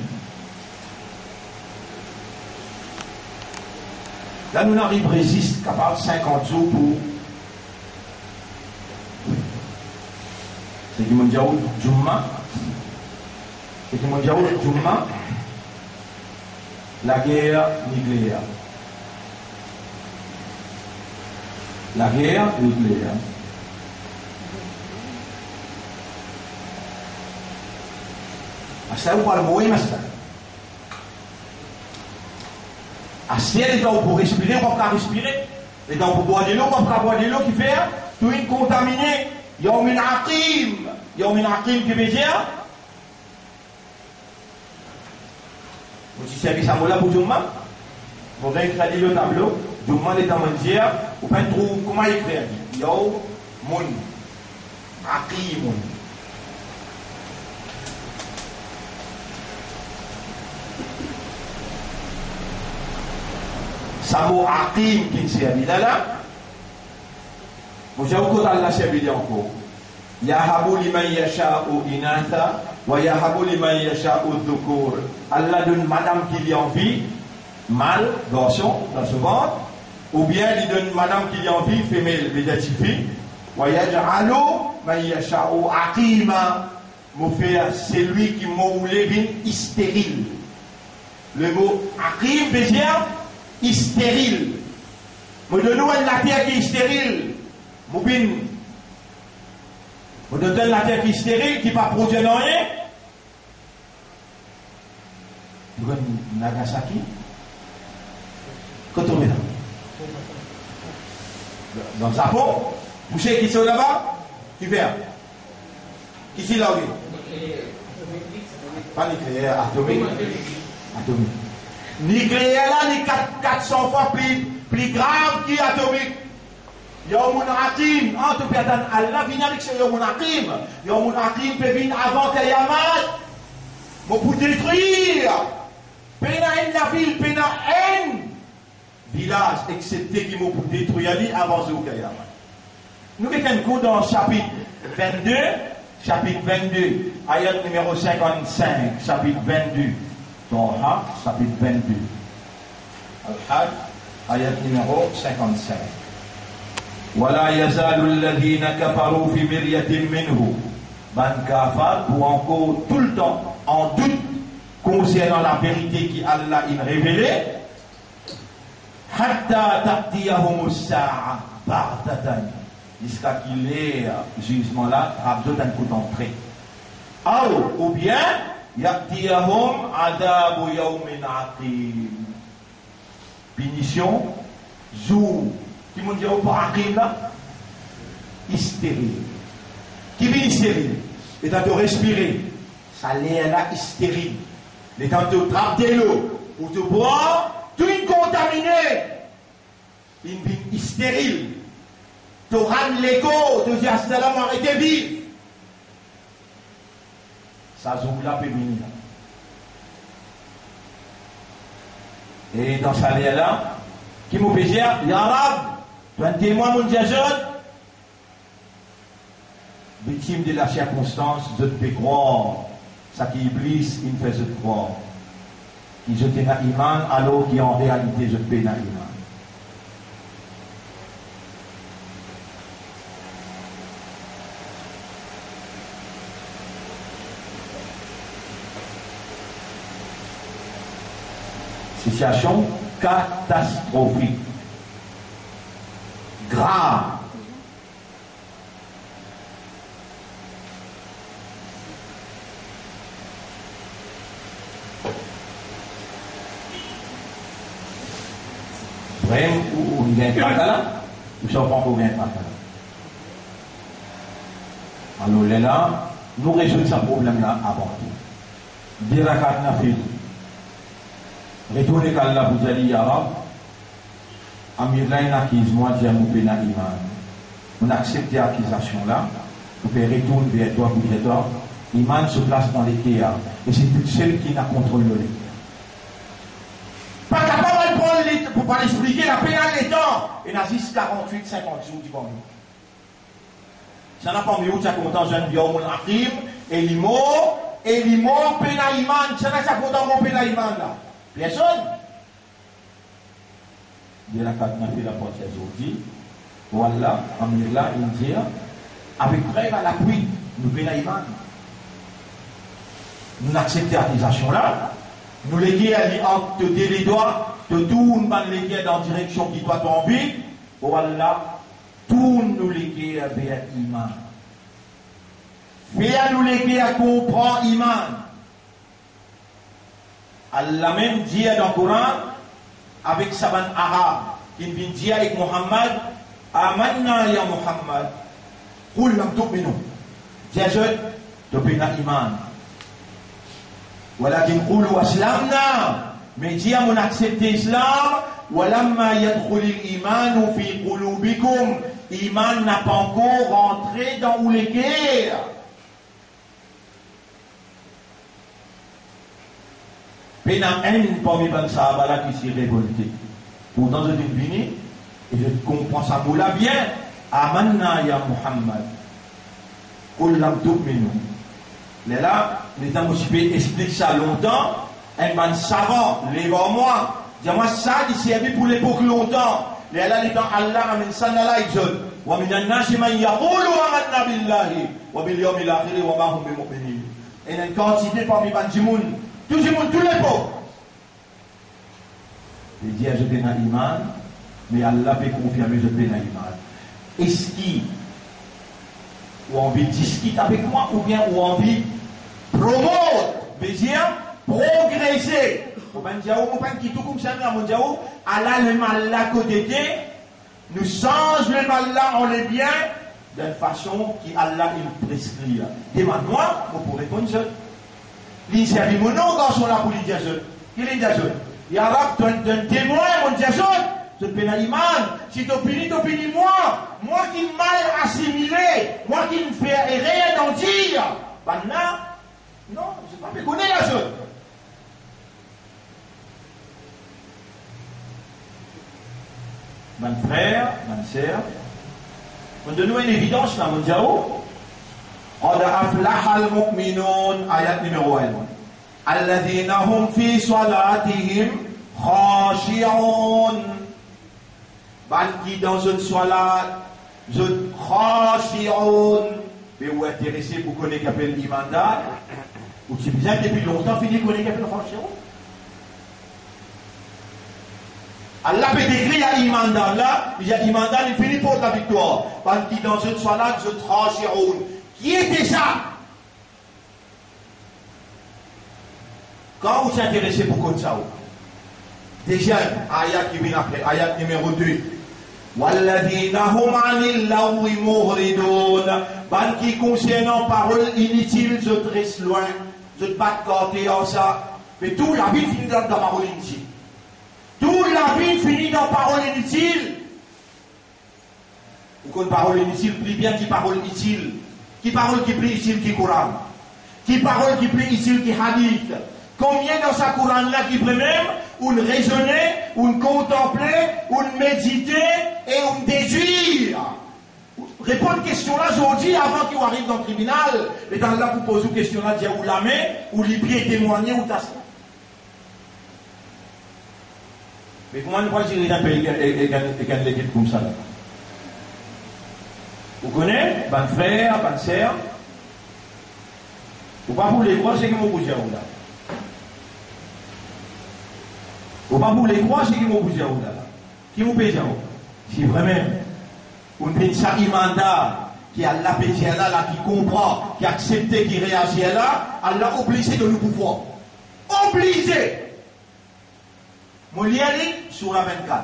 Là, nous n'arrivons pas résiste capable de 50 jours pour. C'est qui m'a dit Jumma. C'est qui m'a dit Jumma. La guerre nucléaire. La guerre nucléaire. Ça, vous parlez de moi, ça. Assez les gens pour respirer, on ne peut pas respirer. Les gens pour boire de l'eau, on ne peut pas boire de l'eau qui fait tout est contaminé. Il y a un aqim. Il y a un aqim qui veut dire. Vous avez servi ça là pour Jumma. Vous avez écrit le tableau. Jumma est en mendière. Vous pouvez trouver comment écrire. Il y a mon aqim. Samo aqim qui servi là. Vous avez encore dans la servi encore. Yahabu liman yasha'u inatha wa yahabu liman yasha'u dhukur. Allah donne madame qui lui envie, mâle, garçon, dans ce ventre, ou bien il donne madame qui lui envie, femelle, fille. Wa yaj'alu man yasha'u aqima. Mon frère, c'est lui qui m'a voulu stérile. Le mot aqim veut dire stérile. Me donne la terre qui est stérile. Moubine. Me donne la terre qui est stérile, qui ne va pas produire rien. Vous voyez Nagasaki? Quand on est là? Dans le Japon? Vous savez qui sont là-bas? Qui fait? Qui c'est là? Pas nucléaire, atomique. Atomique. Nucléaire là, il est 400 fois plus grave qu'atomique. Yawmun Aqim, en tout cas, Allah vient avec ce Yawmun Aqim. Yawmun Aqim peut venir avant Kayamat. Mais pour détruire, pena la ville, pena un village, excepté qui m'a pour détruire avant Kayamat. Nous avons un coup dans chapitre 22, ayat numéro 55, chapitre 22. Torah, chapitre 22. Al-Hajj, ayat numéro 55. ولا يزال الذين كفروا في مرية منه. Ban kafar pour encore tout le temps en doute concernant la vérité qui Allah a révélée. Hatta ta'tiyahum as-sa'a baghtatan. Jusqu'à qu'il ait jugement là, besoin d'un coup d'entrée. Ou bien ya'tiyahum adabu yawmin aqim. Punition, jour. Qui m'ont dit au aqim là? Stérile. Qui vient stérile? Et tant de respirer. Ça l'air là stérile. Et tant de trapper l'eau. Pour te boire, tout est contaminé. Il vient stérile. Tu rends l'écho, tu dis assalam, arrêtez vivre. Ça zouk là peut venir. Et dans ça là, Qui m'a fait dire, Ya Rab, tu es un témoin, mon Dieu, victime de la circonstance, je te fais croire, ça qui Iblis, il me fait je te croire. Qui je t'ai na iman, alors qu'en réalité, je te fais na iman. Situation catastrophique, grave. Vraiment, ou il gagne pas là, ou ça prend pour gagner pas là. Alors là, nous résoudons ce problème-là avant tout. Dirakat na fait. Retournez à la vous allez ya Rab, Amir Lain acquise, moi j'ai mon pénal iman. On accepte l'accusation là, on peut retourner vers toi pour toi. Iman se place dans les théâtres. Et c'est toute celle qui n'a contrôlé. Pas capable de prendre pour pas l'expliquer, la pénal les temps. Et n'a 6, 48, 50 jours du bon. Ça n'a pas mis où tu as content, jeune biomon akim, et l'imo, pénal iman. Ça n'a pas content mon pénal iman là. Personne. De la carte n'a fait la porte aujourd'hui. Voilà, Amir là, il dit, avec preuve à l'appui, nous pénal iman. Nous acceptons l'accusation là. Nous léguons entre les doigts, de tout nous léguer dans la direction qui doit tomber. Voilà, tout nous léguer vers l'iman. Faire nous léguer à comprendre l'iman. Allah même dit dans le Coran, avec saban arabe, qui vient dire avec Muhammad, Amanna ya Muhammad, Qul lam tu'minu. Dieu, tu peux l'iman. ولكن قولوا أسلمنا mais dis à mon accepter l'islam ولما يدخل الإيمان في قلوبكم iman n'a pas encore rentré dans où les guerres. Mais il y a un parmi les sahaba qui s'est révolté. Pourtant je suis venu et je comprends ça pour la bien. Amanna ya Muhammad Qul lam tu'minu. Mais là, les amoureux expliquent ça longtemps. Un savant, les moi, dis-moi ça, il s'est servi pour l'époque longtemps. Les là, les temps, Allah, amen, sanala, exode. Wa minan nasi man yaqulu amanna billahi wa bil yawmil akhir wa ma hum bimu'minin. Et il y a une quantité parmi les gens, tout le monde, tous les pauvres. Il dit, je suis dans l'iman, mais Allah peut confirmer, je suis dans l'iman. Est-ce qu'il ou envie de discuter avec moi, ou bien ou envie de promouvoir, dire progresser. Au Bandiaou, mon père qui tout comme ça, mon Diaou, Allah le mal là côté, nous change le mal là en le bien, d'une façon qui Allah il prescrit. Demande-moi, vous pourrez répondre seul. L'insérie mon nom, garçon là pour l'idée jeune. Qui est l'idée jeune? Il y a là, tu es un témoin, mon Dieu jeune. Je te pénalise mal. Si tu finis moi. Moi qui mal assimilé. Moi qui ne fais rien d'en dire. Maintenant, non, je ne sais pas connaître la chose. Mon frère, ma sœur, on donne une évidence là, mon Dieu. قد أفلح المؤمنون آيات numéro 1. الذين هم في صلاتهم خاشعون. Qui dans une salat, je khashi'un. Mais vous êtes intéressé pour connaître qu'appelle l'imandal, ou c'est bien depuis longtemps fini de connaître qu'appelle khashi'un. Allah peut décrire à l'imandal là, il y a l'imandal, il finit pour la victoire. Qui dans une salat, je khashi'un. Qui était ça? Quand vous êtes intéressé pour connaître ça, déjà, ayat qui vient après, ayat numéro 2. وَالَّذِينَ هُمْ عَنِ اللَّغْوِ مُعْرِضُونَ. Ban qui concernant paroles inutiles, je te reste loin, je te bats de côté en ça. Mais toute la vie finit dans la parole inutile. Toute la vie finit dans la parole inutile. Ou qu'une parole inutile, plus bien qui parole utile. Qui parole qui plus utile qui Coran. Qui parole qui plus utile qui hadith. Combien dans sa Coran là qui peut même, ou raisonner, ou contempler, ou méditer et ou déduire. Répondre à cette question-là, aujourd'hui, avant qu'il arrive dans le tribunal, et dans là, vous posez une question-là, dire où la main, ou les pieds témoigner, ou tasser. Mais comment on va dire qu'il l'équipe comme ça là? Vous connaissez, ban frère, ban sœur? Vous pas pour les croire, c'est qui m'ont bougé là. Vous pas pour les croire, c'est qui m'ont bougé là. Qui m'ont payé là? Si vraiment, on a ça imanda, qui a la péché là, qui comprend, qui accepte, qui réagit là, Allah obligé de nous pouvoir. Obligé! Molière sur la 24.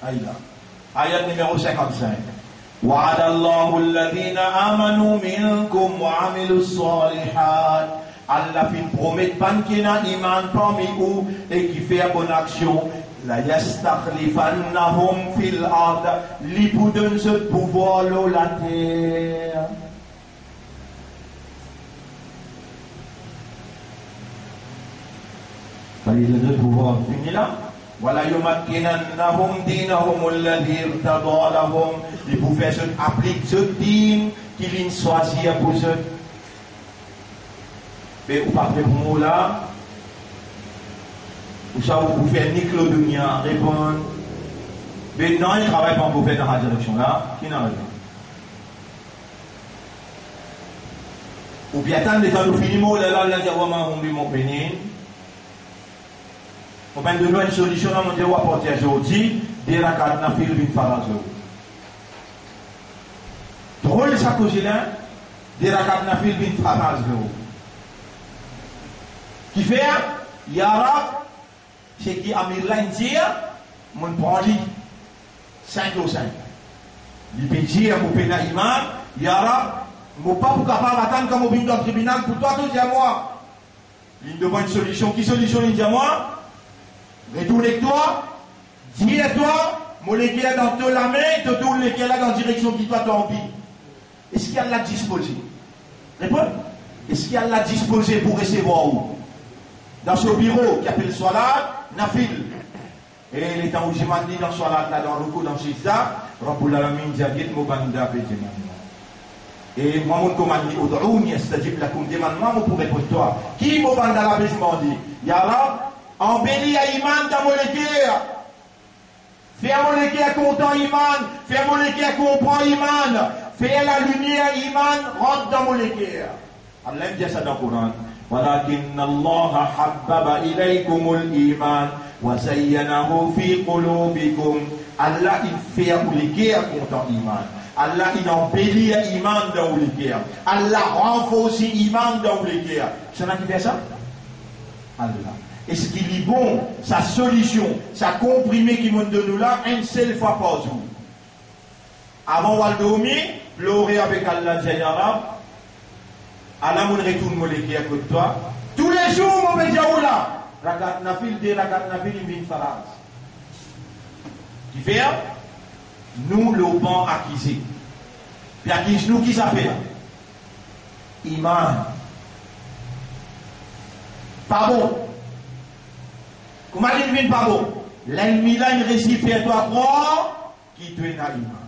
Aïda. Ayat numéro 55. وعد الله الذين آمنوا منكم وعملوا الصالحات. Allah fait promettre pas qu'il y a un iman parmi vous et qui fait bonne action. La yastakhlifannahum fil ard. Li pour donner ce pouvoir dans la terre. Le pouvoir fini là. Voilà, yumakkinannahum dinahum alladhi irtada lahum. Les professeurs appliquent ce din qu'ils choisissent pour eux. Mais vous parlez pour moi là. Vous savez, vous pouvez ni Claude Dunia répondre. Mais non, il ne travaille pas pour faire dans la direction là. Qui n'a rien. Ou bien attendre quand nous finissons là, là, on dit mon bénin. On va donner une solution à mon Dieu à apporter aujourd'hui, des rakat nafil bin farazo. Drôle ça que j'ai là, des rakat nafil bin farazo. Qui fait, Yara, c'est qui a mis l'Indien, mon prend lui, 5 ou 5. Il peut dire, mon pénal iman, Yara, mon pas pour capable d'attendre comme au bin dans le tribunal, pour toi, tout dis à moi. Il demande une solution. Qui solution, il dit à moi? Retourne-toi, dis-toi, mon légué dans toute la main, te tourne les là dans la direction qui toi t'as envie. Est-ce qu'il y a la disposé? Réponds. Est-ce qu'il y a la disposé pour recevoir où? Dans ce bureau qui appelle Salat, Nafil. Et les temps où j'ai dit dans Salat, là dans le coup, dans Shizda, Rabbul Alamin, Jagit, Mobanda, Bétéman. Et moi, mon commande dit, Oudrouni, c'est-à-dire la commande demande, moi, pour répondre toi. Qui Mobanda la Bétéman dit? Yara, embellis à Iman dans mon légué. Fais à mon légué à content Iman. Fais à mon légué à comprendre Iman. Fais à la lumière Iman. Rentre dans mon légué. Allah dit ça dans le Coran. ولكن الله حبب إليكم الإيمان وزينه في قلوبكم. Allah il fait à mon légué à content Iman. Allah il embellit à Iman dans mon légué. Allah renforce Iman dans mon légué. C'est là qui fait ça? Allah. Et ce qui est bon, sa solution, sa comprimé qui monte de nous là, une seule fois par jour. Avant Waldomi, pleurer avec Allah Jayarab, Allah mon retourne mon légué à côté de toi. Tous les jours, mon médiaoula, rakat nafil de rakat nafil in faraz. Qui fait, nous le bon acquis. Puis acquis nous qui ça fait? Iman. Pas bon. Comment il ne vient pas bon? L'ennemi là, il récite à toi croire qui te est iman.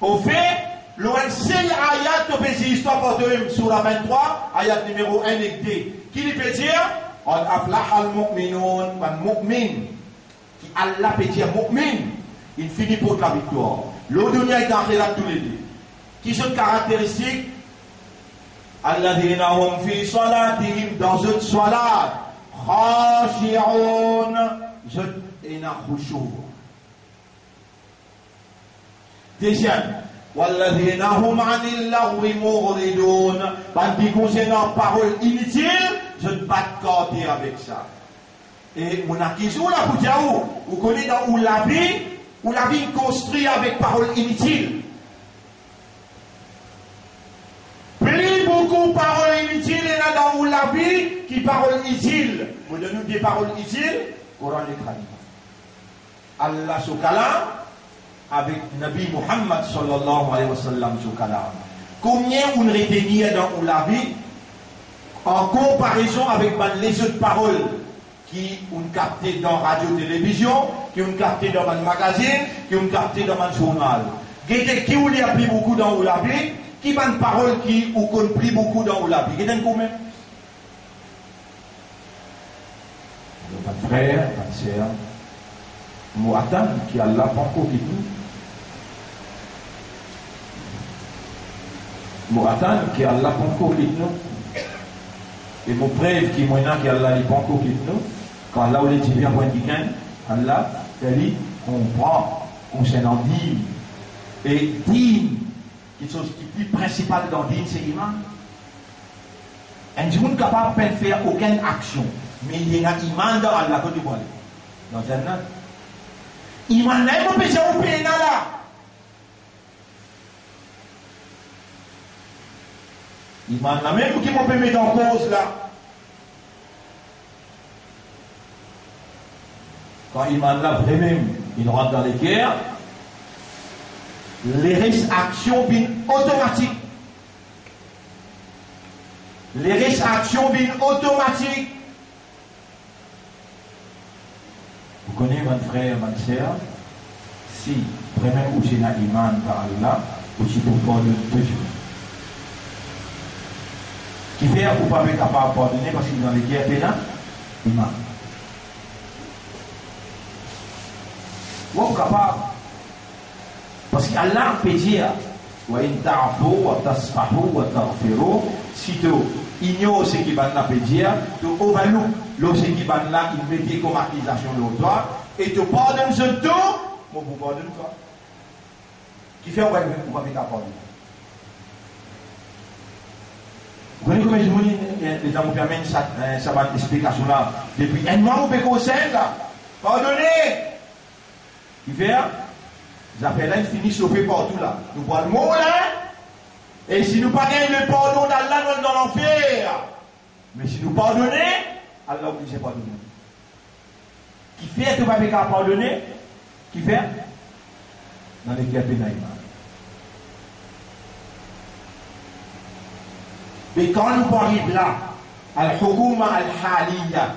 Au fait, l'on seul ayat au pays histoire pour toi sur la 23, ayat numéro 1 et 2. Qui lui peut dire? On aflaha al-mu'minun, un mu'min. Qui Allah peut dire mu'min. Il finit pour la victoire. L'audunia est en là tous les deux. Qui sont caractéristiques? Alladhina hum fi salatihim dans une salat. Khashi'un, je ina khushu'. Deuxième, walladhina hum 'anil lagwi mughridun. Quand concernant parole inutile, je ne pas de côté avec ça. Et mon acquisition là pour dire vous connaissez dans où la vie construit avec parole inutile. Plus beaucoup de paroles inutiles et là dans où la vie qui parole utile. Vous donnez des paroles utiles, Coran est traduit. Allah sous kalam avec Nabi Muhammad sallallahu alayhi wa sallam sous kalam. Combien on retenir dans où la vie en comparaison avec les autres paroles qui ont capté dans radio-télévision, qui ont capté dans un magazine, qui ont capté dans un journal. Qui ont appris beaucoup dans la Bible, qui ont une parole qui ont compris beaucoup dans la Bible. Qu'est-ce que mon frère, ma sœur, moi attends qui a là pas encore qui nous. Moi attends qui a là pas encore qui nous. Et mon preuve qui moi qui a là pas encore qui nous. Quand là où les divers point qui gagne, Allah, c'est on prend concernant dîme. Et dîme, quelque chose qui est plus principal dans dîme, c'est l'imam. Un monde capable de faire aucune action. Mais il y a un imam dans Allah que tu vois. Dans Jannah. Imam là, il peut pas payer là. Imam là, même qui peut mettre en cause là. Quand imam là, vraiment, il rentre dans les guerres, les réactions viennent automatiques. Les réactions viennent automatiques. Vous connaissez mon frère, ma soeur, si vraiment vous êtes un imam par Allah, vous êtes au corps de toujours. Qui fait que vous ne pouvez pas pardonner parce qu'il est dans les guerres pénales, imam. Vous êtes capable. Parce qu'Allah peut dire, si tu ignores ce qu'il va dire, tu overlook ce qu'il va il met comme accusation de toi, et tu pardonnes ce tout, moi vous pardonne toi. Qui fait qu'on va faire pardonner. Vous voyez comment je vous dis, les gens vous permettent ça va explication là. Depuis un mois, vous pouvez conseiller là. Pardonnez. Qui fait les affaires là, ils finissent chauffer partout là. Nous voyons le mot là. Et si nous ne pas gagnons le pardon d'Allah, nous sommes dans l'enfer. Mais si nous pardonnons, Allah oblige à pardonner. Qui fait que vous n'avez qu'à pardonner? Qui fait? Dans les guerres pénales. Mais quand nous parlons là, al-hukuma al-haliya,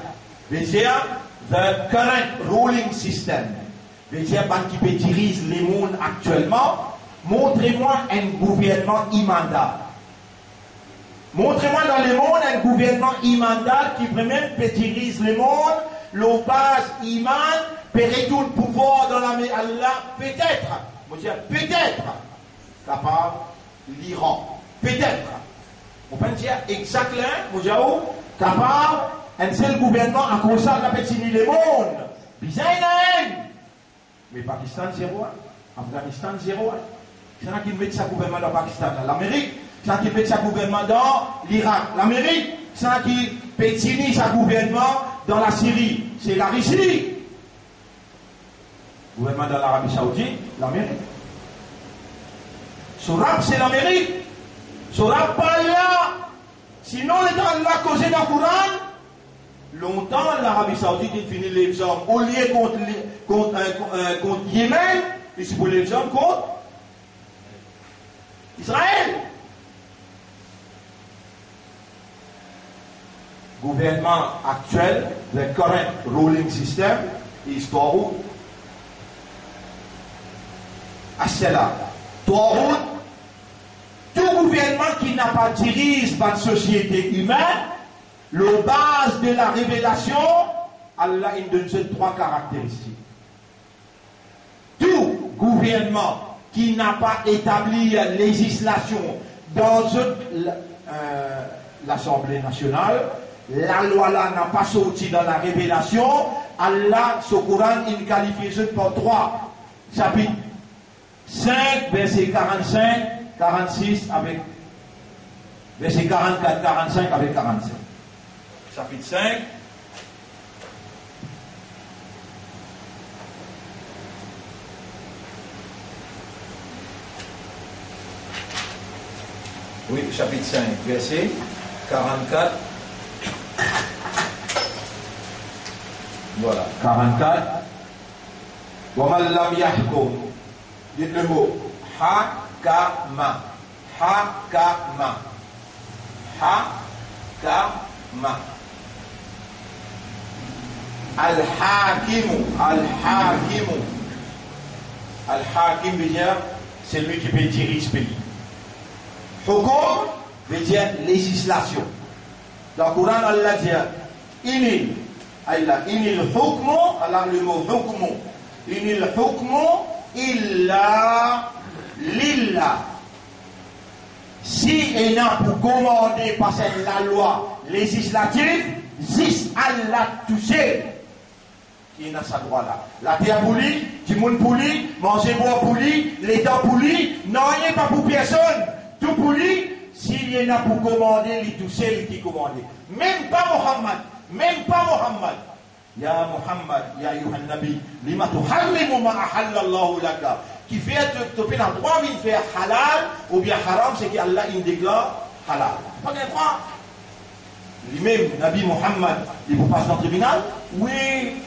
c'est-à-dire the current ruling system, c'est-à-dire qui peut diriger le monde actuellement, montrez-moi un gouvernement immandat. Montrez-moi dans le monde un gouvernement immandat qui vraiment peut diriger le monde, le base iman, peut réduire le pouvoir dans la main Allah, peut-être, capable l'Iran, peut-être. Vous pouvez dire exactement, vous dites, capable, un seul gouvernement à cause de la petite le monde. Bizarre, mais Pakistan, zéro. Afghanistan, zéro. C'est là qui met sa gouvernement dans le Pakistan, l'Amérique. C'est là qui met sa gouvernement dans l'Irak, l'Amérique. C'est là qui pétine sa gouvernement dans la Syrie. C'est la Russie. Gouvernement dans l'Arabie Saoudite, l'Amérique. Sorab, c'est l'Amérique. Sorab, pas là. Sinon, l'État l'a causé dans le Coran. Longtemps, l'Arabie Saoudite a fini les hommes. Au lieu contre Yémen, et c'est pour les hommes contre Israël. Gouvernement actuel, le current ruling system, is Taout. Asela. Taout, tout gouvernement qui n'a pas dirigé par une société humaine, le base de la révélation, Allah il donne ces trois caractéristiques. Tout gouvernement qui n'a pas établi la législation dans l'Assemblée nationale, la loi là n'a pas sorti dans la révélation, Allah, ce Coran, il qualifie ce par 3 chapitres 5, verset 45, 46 avec verset 44, 45 avec 45. Chapitre 5. Oui, chapitre 5, verset 44. Voilà, 44. وَمَنْ لَمْ يَحْكُمْ. Dites le mot. Hakama. Hakama. Ha. Al-Hakama. Al-Hakimu. Al-Hakimu. Al-Hakim veut dire c'est lui qui peut diriger ce pays. Hukum veut dire législation. Dans le Coran, Allah dit Inil hukmu, Allah le mot hukmu. Inil hukmu illa lillah. Si il y a pour commander passer la loi législative, juste Allah touché. Qui n'a sa droit là. La terre pour lui, du monde pour lui, manger boire pour lui, l'État pour lui, non, il n'y a pas pour personne. Tout pour lui, s'il y en a pour commander, il touché, il dit commander. Même pas Mohammed, même pas Mohammed. Ya Muhammad, ya Yuhan Nabi, lima tuhallimu ma ahallallahu laka. Qui fait te pénal droit, il fait halal ou bien haram, c'est qu'Allah il déclare halal. Pas de droit. Lui-même, Nabi Muhammad, il vous passe dans le tribunal? Oui.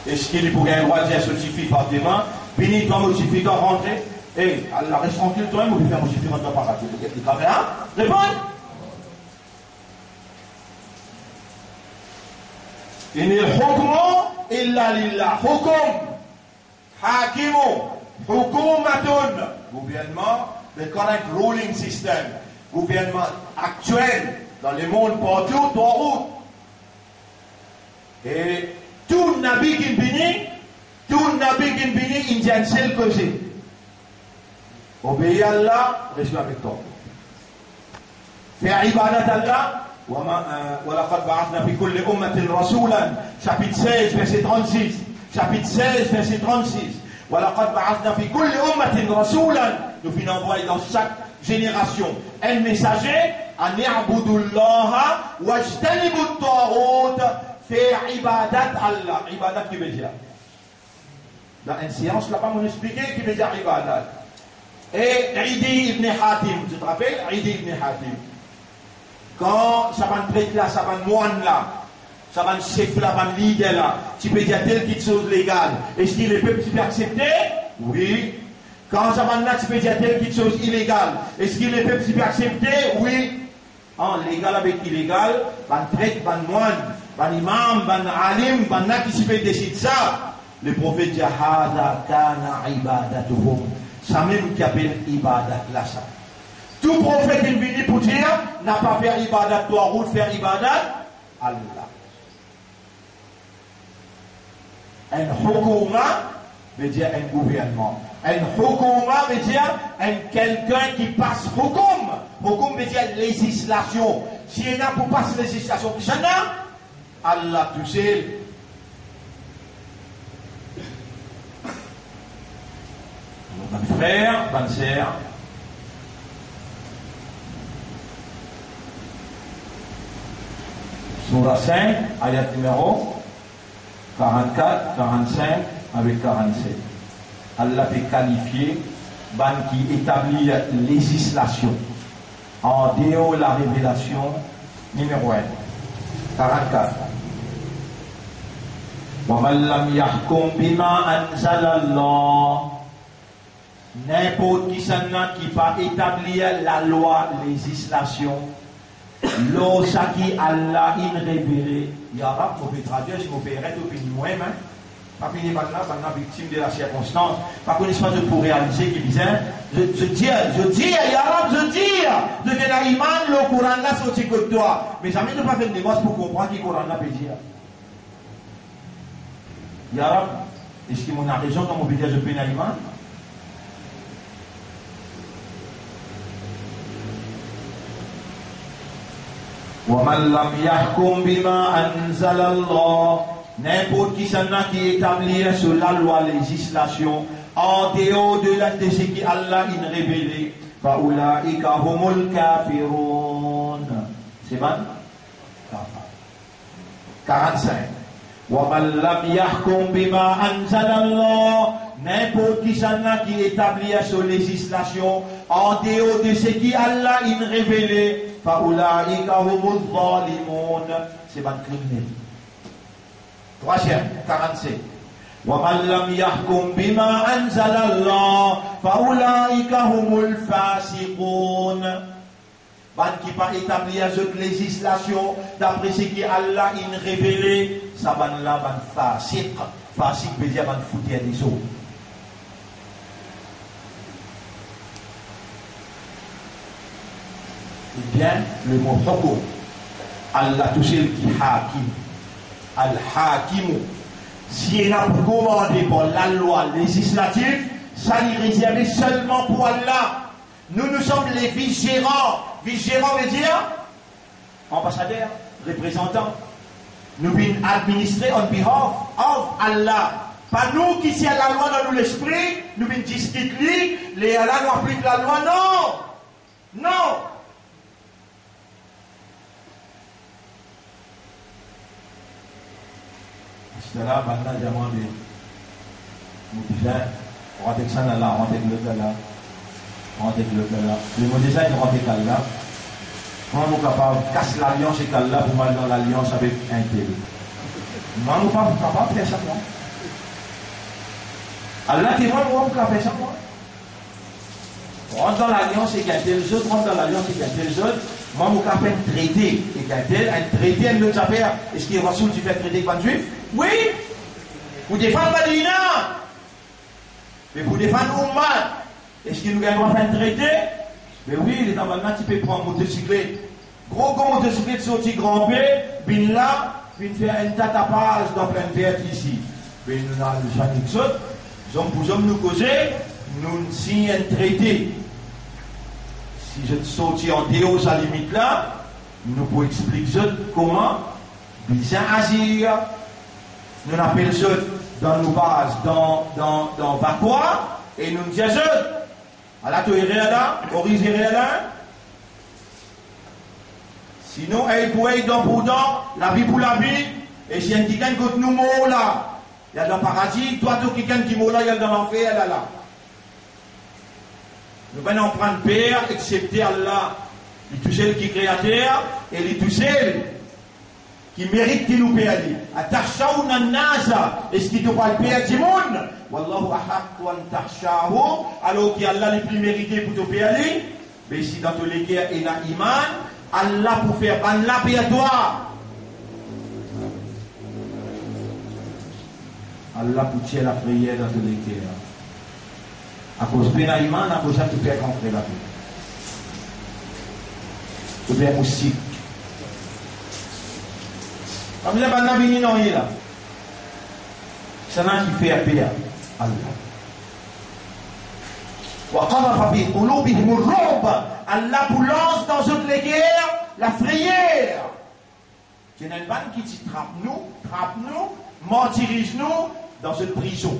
Est-ce qu'il pourrait un droit de dire ce suffit par tes mains, béni toi, modifier, toi, rentrer? Eh, Allah reste tranquille toi-même ou lui faire modifier dans ton paradis? Il travaille, hein? Réponds! Inil hukmu illa lillah. Hukum. Hakimu. Hukumatun. Gouvernement, le correct ruling system. Gouvernement actuel dans le monde partout, trois routes. Et tout nabi qui bénit, il dit un seul côté. Obéir à Allah, reste avec toi. Faire ibadat à Allah. وَلَقَدْ بَعَثْنَا فِي كُلِّ أُمَّةٍ رَسُولًا chapitre 16 verset 36 chapitre 16 verset 36 وَلَقَدْ بَعَثْنَا فِي كُلِّ أُمَّةٍ رَسُولًا nous finissons envoyer dans chaque génération un messager أَنْ يَعْبُدُوا اللَّهَ وَاجْتَنِبُوا الطَّاغُوتَ faire ibadat Allah. Ibadat qui veut dire dans une séance là-bas on expliquait qui veut dire ibadat. Et Idi ibn Hatim, tu te rappelles Idi ibn Hatim, quand ça va prêtre là, ça va moine là, ça va chef là, ça va leader là, tu peux dire telle petite chose légale. Est-ce que le peuple peut accepter? Oui. Quand ça va là, tu peux dire telle petite chose illégale. Est-ce que le peuple peut accepter? Oui. En légal avec illégal, ban prêtre, ban moine, ban imam, ban alim, ban là qui peut décider ça. Le prophète dit hada kana ibadatuhum. Ça même qui appelle ibadat là ça. Tout prophète qui vient pour dire n'a pas fait ibadat toi ou faire ibadat Allah. Un hukuma veut dire un gouvernement. Un hukuma veut dire un quelqu'un qui passe hukum. Hukum veut dire législation. Si il y a pour passer législation, Allah tout seul. Mon frère, bonne sœur. Surah 5, ayat numéro 44, 45 avec 47. Allah peut qualifier ban qui établit législation en dehors de la révélation numéro 1. 44. وَمَنْ لَمْ يَحْكُمْ بِمَا أَنزَلَ اللَّهُ. N'importe qui s'en qui pas établir la loi, législation, lorsqu'à qui Allah il révélé, ya Rab, vous pouvez traduire, si vous pouvez arrêter au pays moi-même, pas fini par là, victime de la circonstance, pas connaissance de pour réaliser qui disait, je dis, ya Rab, je que la iman, le Coran là, sorti que toi, mais jamais ne pas faire de négoce pour comprendre qui Coran là peut dire. Ya Rab, est-ce que mon a raison quand on veut dire je peux la iman? وَمَنْ لَمْ يَحْكُمْ بِمَا أَنزَلَ اللَّهُ. N'importe qui s'en a qui établit sur la loi, législation, en dehors de ce qui Allah a révélé, فَأُولَٰئِكَ هُمُ الْكَافِرُونَ. C'est bon? 45. وَمَنْ لَمْ يَحْكُمْ بِمَا أَنزَلَ اللَّهُ. N'importe qui s'en a qui établit sur législation, en dehors de ce qui Allah a révélé, فَأُولَٰئِكَ هُمُ الظَّالِمُونَ. C'est pas criminel. Troisième, 47. وَمَنْ لَمْ يَحْكُمْ بِمَا أَنزَلَ اللَّهُ فَأُولَٰئِكَ هُمُ الْفَاسِقُونَ. qui pas établi à cette législation, d'après ce qui Allah a révélé, ça ban là, ban fasik. Fasik veut dire ban foutre des eaux. Eh bien, le mot hukum, Allah touché le qui hakim. Al-Hakimu. Si il a commandé par la loi législative, ça n'est réservé seulement pour Allah. Nous sommes les vice-gérants. Vice-gérant veut dire ambassadeur, représentant. Nous venons administrer on behalf of Allah. Pas nous qui sommes la loi dans l'esprit, nous venons discuter, les Allah nous appliquent la loi, non. Non. C'est là, maintenant, j'ai demandé. Nous disons, on va dire ça là, on va dire le là. On va dire le là. Le mot design, on va dire là. Comment nous sommes capables de casser l'alliance et là pour aller dans l'alliance avec un tel. Nous ne sommes pas capables de faire ça, moi. Allah témoin, nous sommes capables de faire ça, moi. On rentre dans l'alliance et qu'un tel, les autres rentrent dans l'alliance et qu'un tel, les autres. Moi, je suis fait un traité. Et qu'un tel, un traité, une autre affaire. Est-ce qu'il y a Rasoul qui fait traité avec un juif? Oui. Pour défendre Madina. Mais pour défendre Oumar. Est-ce qu'il nous a droit de faire un traité? Mais oui, il est maintenant, tu peux prendre un motocyclette. Gros motocyclette sorti grand B, bin là, bin faire un tatapage dans plein de verre ici. Mais nous avons le Jean Nixon. Nous hommes nous causer, nous signons un traité. Si je sortis en déo à la limite là, nous pouvons expliquer comment bien agir. Nous appelons ça dans nos bases, dans Vakwa, et nous disons à la toile là, originelle là. Sinon, elle pourrait être dans pour dans, la vie pour la vie, et si il y a quelqu'un qui nous mort là, il y a dans le paradis, toi, tout quelqu'un qui mort là, il y a dans l'enfer là là. Nous venons prendre père, excepté Allah, il touche le qui créateur, et il touche qui mérite qu'il nous paye. Atachawna nasa, est-ce qu'il te parle payer du monde? Wallahu ahaq wa tachahu, alors qu'Allah est plus mérité pour te payer. Mais si dans tous les cas, il y a iman, Allah pour faire ban la paix à toi. Allah pour tirer la prière dans tous les cas. À cause de l'iman, à cause de ça, tu peux rentrer la paix. Tu peux être aussi. Comme ça, maintenant, il non là. C'est là qui fait paix à Allah. وقذف في قلوبهم الرعب. Allah vous lance dans toutes les guerres la frayeur. Il y a une bande qui dit trappe nous, martyrise nous dans une prison.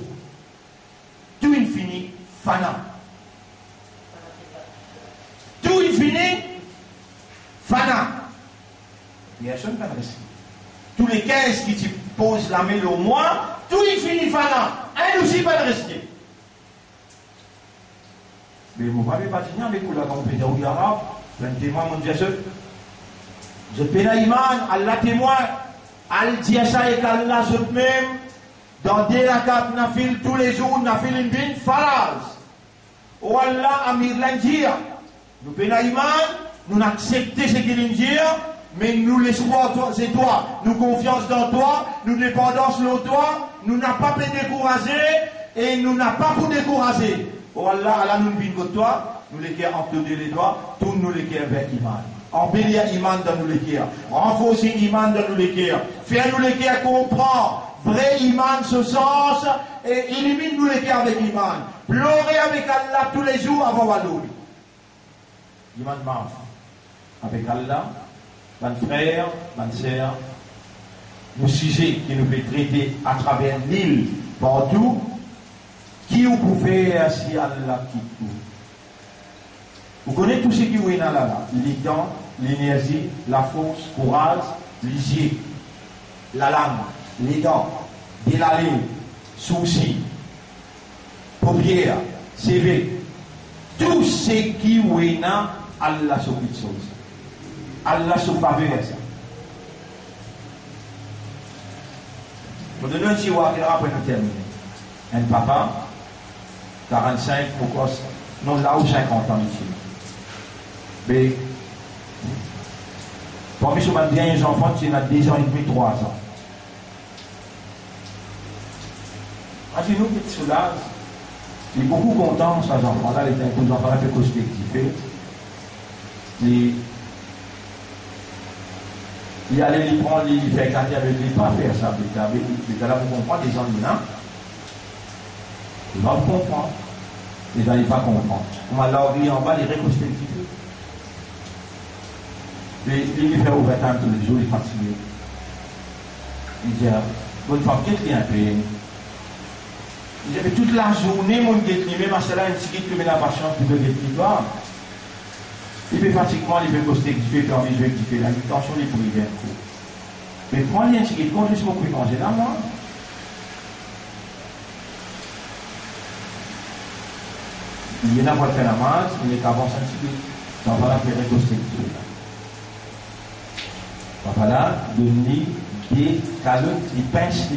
Tout infini, fana. Tout infini, fana. Il y a un seul pas de récit. Tous les 15 qui te posent la main au mois, tout infini, fana. Un aussi pas de rester. Mais vous m'avez pas dit avec vous là dans le pays arabe, un témoin mon Dieu, je paie l'iman, Allah témoin, al diasa et Allah je même, dans des rakats nafil tous les jours, nafil une bin, faraz. Oh Allah, amir l'indir, nous paie l'iman, nous acceptons ce qu'il dit, mais nous l'espoir, c'est toi, nous confiance dans toi, nous dépendance sur toi, nous n'avons pas pu décourager et nous n'avons pas pour décourager. Oh Allah, Allah nous vient de toi, nous les cœurs entre les doigts, tourne nous les cœurs vers Iman. Embellir Iman dans nous les cœurs, renforcer Iman dans nous les cœurs, faire nous les cœurs comprendre vrai Iman ce sens et élimine nous les cœurs avec Iman. Pleurer avec Allah tous les jours avant Walloul. Iman marche avec Allah, mon frère, ma sœur, nos sujets qui nous fait traiter à travers l'île partout. Qui vous pouvez si Allah quitte tout? Vous connaissez tout ce qui est là, les temps, l'énergie, la force, courage, les yeux, la langue, les dents, l'allée, soucis, paupières, CV, tout ce qui est là, Allah s'occupe de ça. Allah se faveur ça. Pour donner un petit mot après nous terminer. Un papa, 45, pourquoi non là où 50 ans ici. Mais Parmi ceux qui ont des enfants, c'est 2 ans et demi, 3 ans. Imaginez-nous que cela, il est beaucoup content, ces enfants-là, les enfants un peu prospectifs. Il allait lui prendre, il fait éclater avec lui, pas faire ça, il là pour comprendre, les gens là, il va comprendre, les gens il va comprendre. On va leur dire en bas, les rétrospectives. Il fait overtime tous les jours, il est fatigué. Il dit, votre femme, qu'est-ce qu'il y a un peu? Il dit, mais toute la journée, mon guet-li, même à cela, une petite qui met la patience pour le guet-li, toi. Il fait fatiguement, il fait poster, il fait envie de faire la tension, il peut y aller. Mais prends les petits quand je suis manger là, moi. Il y en a pour faire la masse, il est qu'avance un petit peu. Donc voilà, faire poster. Voilà, de nid, pied, calotte, il pince.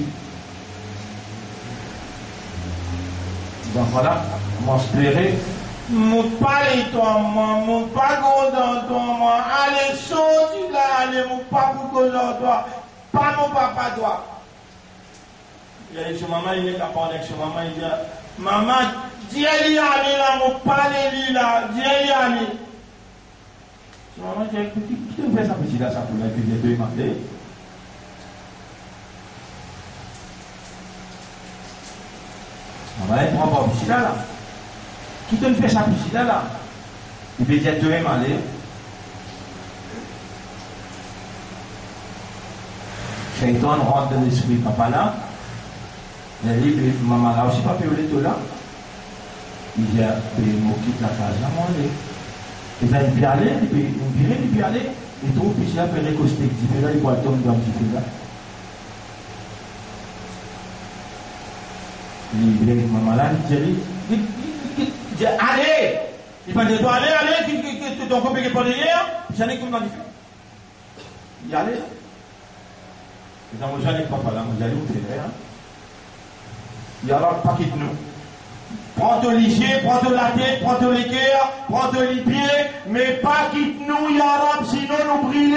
Donc voilà, moi je plairais. Mon pas les toi, mon pas gros dans toi, moi. Allez, sorti là, allez, mon pas gros dans toi. Pas mon papa, toi. Il y a chez maman, il est capable avec chez maman, il dit, maman, dis-lui allez là, mon pas les là, dis-lui allez. Maman dit, qui te fait ça petit là, ça pour la fille de demander? Maman, elle prend pas petit là. Qui te fait ça petit là? Il peut dire, tu es malé. Shaitan rentre dans l'esprit papa là. Il dit, maman là aussi, pas payé tout là. Il dit, moi quitte la case là, moi, et là, il peut aller, il peut aller, et tout, puis il peut récoster, il là, il voit le tomber dans le petit peu là. Il dit, maman là, il dit, allez! Il va dire, allez, tu t'en copies pour hier, j'en ai comme dans le feu. Il allait. Et dans mon j'allais papa là, mon j'allais où c'est là. Il y a alors pas quitte nous. Prends-toi l'hygiène, prends-toi la tête, prends-toi les cœurs, prends-toi les pieds, mais pas quitte-nous, Yarab, sinon nous brûler.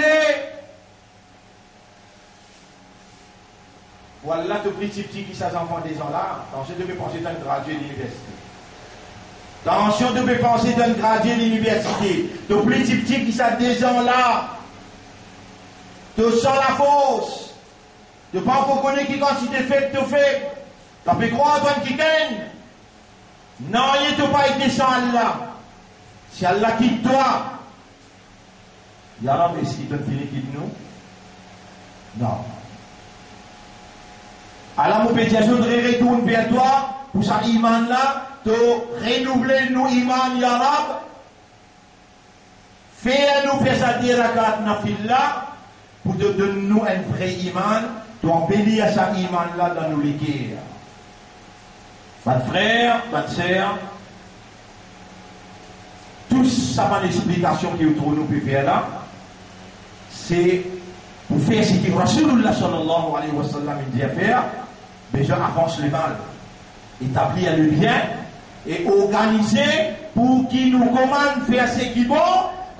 Voilà tout petit qui s'est enfant des gens là. Attention, de me penser d'un gradué de l'université. Attention, de me penser d'un gradué de l'université. Tout petit qui s'est des gens là. Tu sens la fausse. Tu ne pas encore connaître qui quantité fait, tu fais. Tu peux croire Antoine qui gagne. Non, il ne pas été sans Allah. Si Allah quitte toi, Yarab, est-ce qu'il te finit quitte nous? Non. Allah, mon pédiatre, je voudrais retourner vers toi pour ça, iman là, de renouveler nos iman, Yarab. Fais-nous faire ça dire à Nafillah pour te donner nous un vrai iman, pour embellir ça iman là dans nos ligues. Votre frère, votre sœur, tout ça, mon explication qui est autour de nous peut faire là, c'est pour faire ce que Rasulullah sallallahu alayhi wa sallam dit à faire, déjà avance le mal, établir le bien et organiser pour qu'il nous commande faire ce qui est bon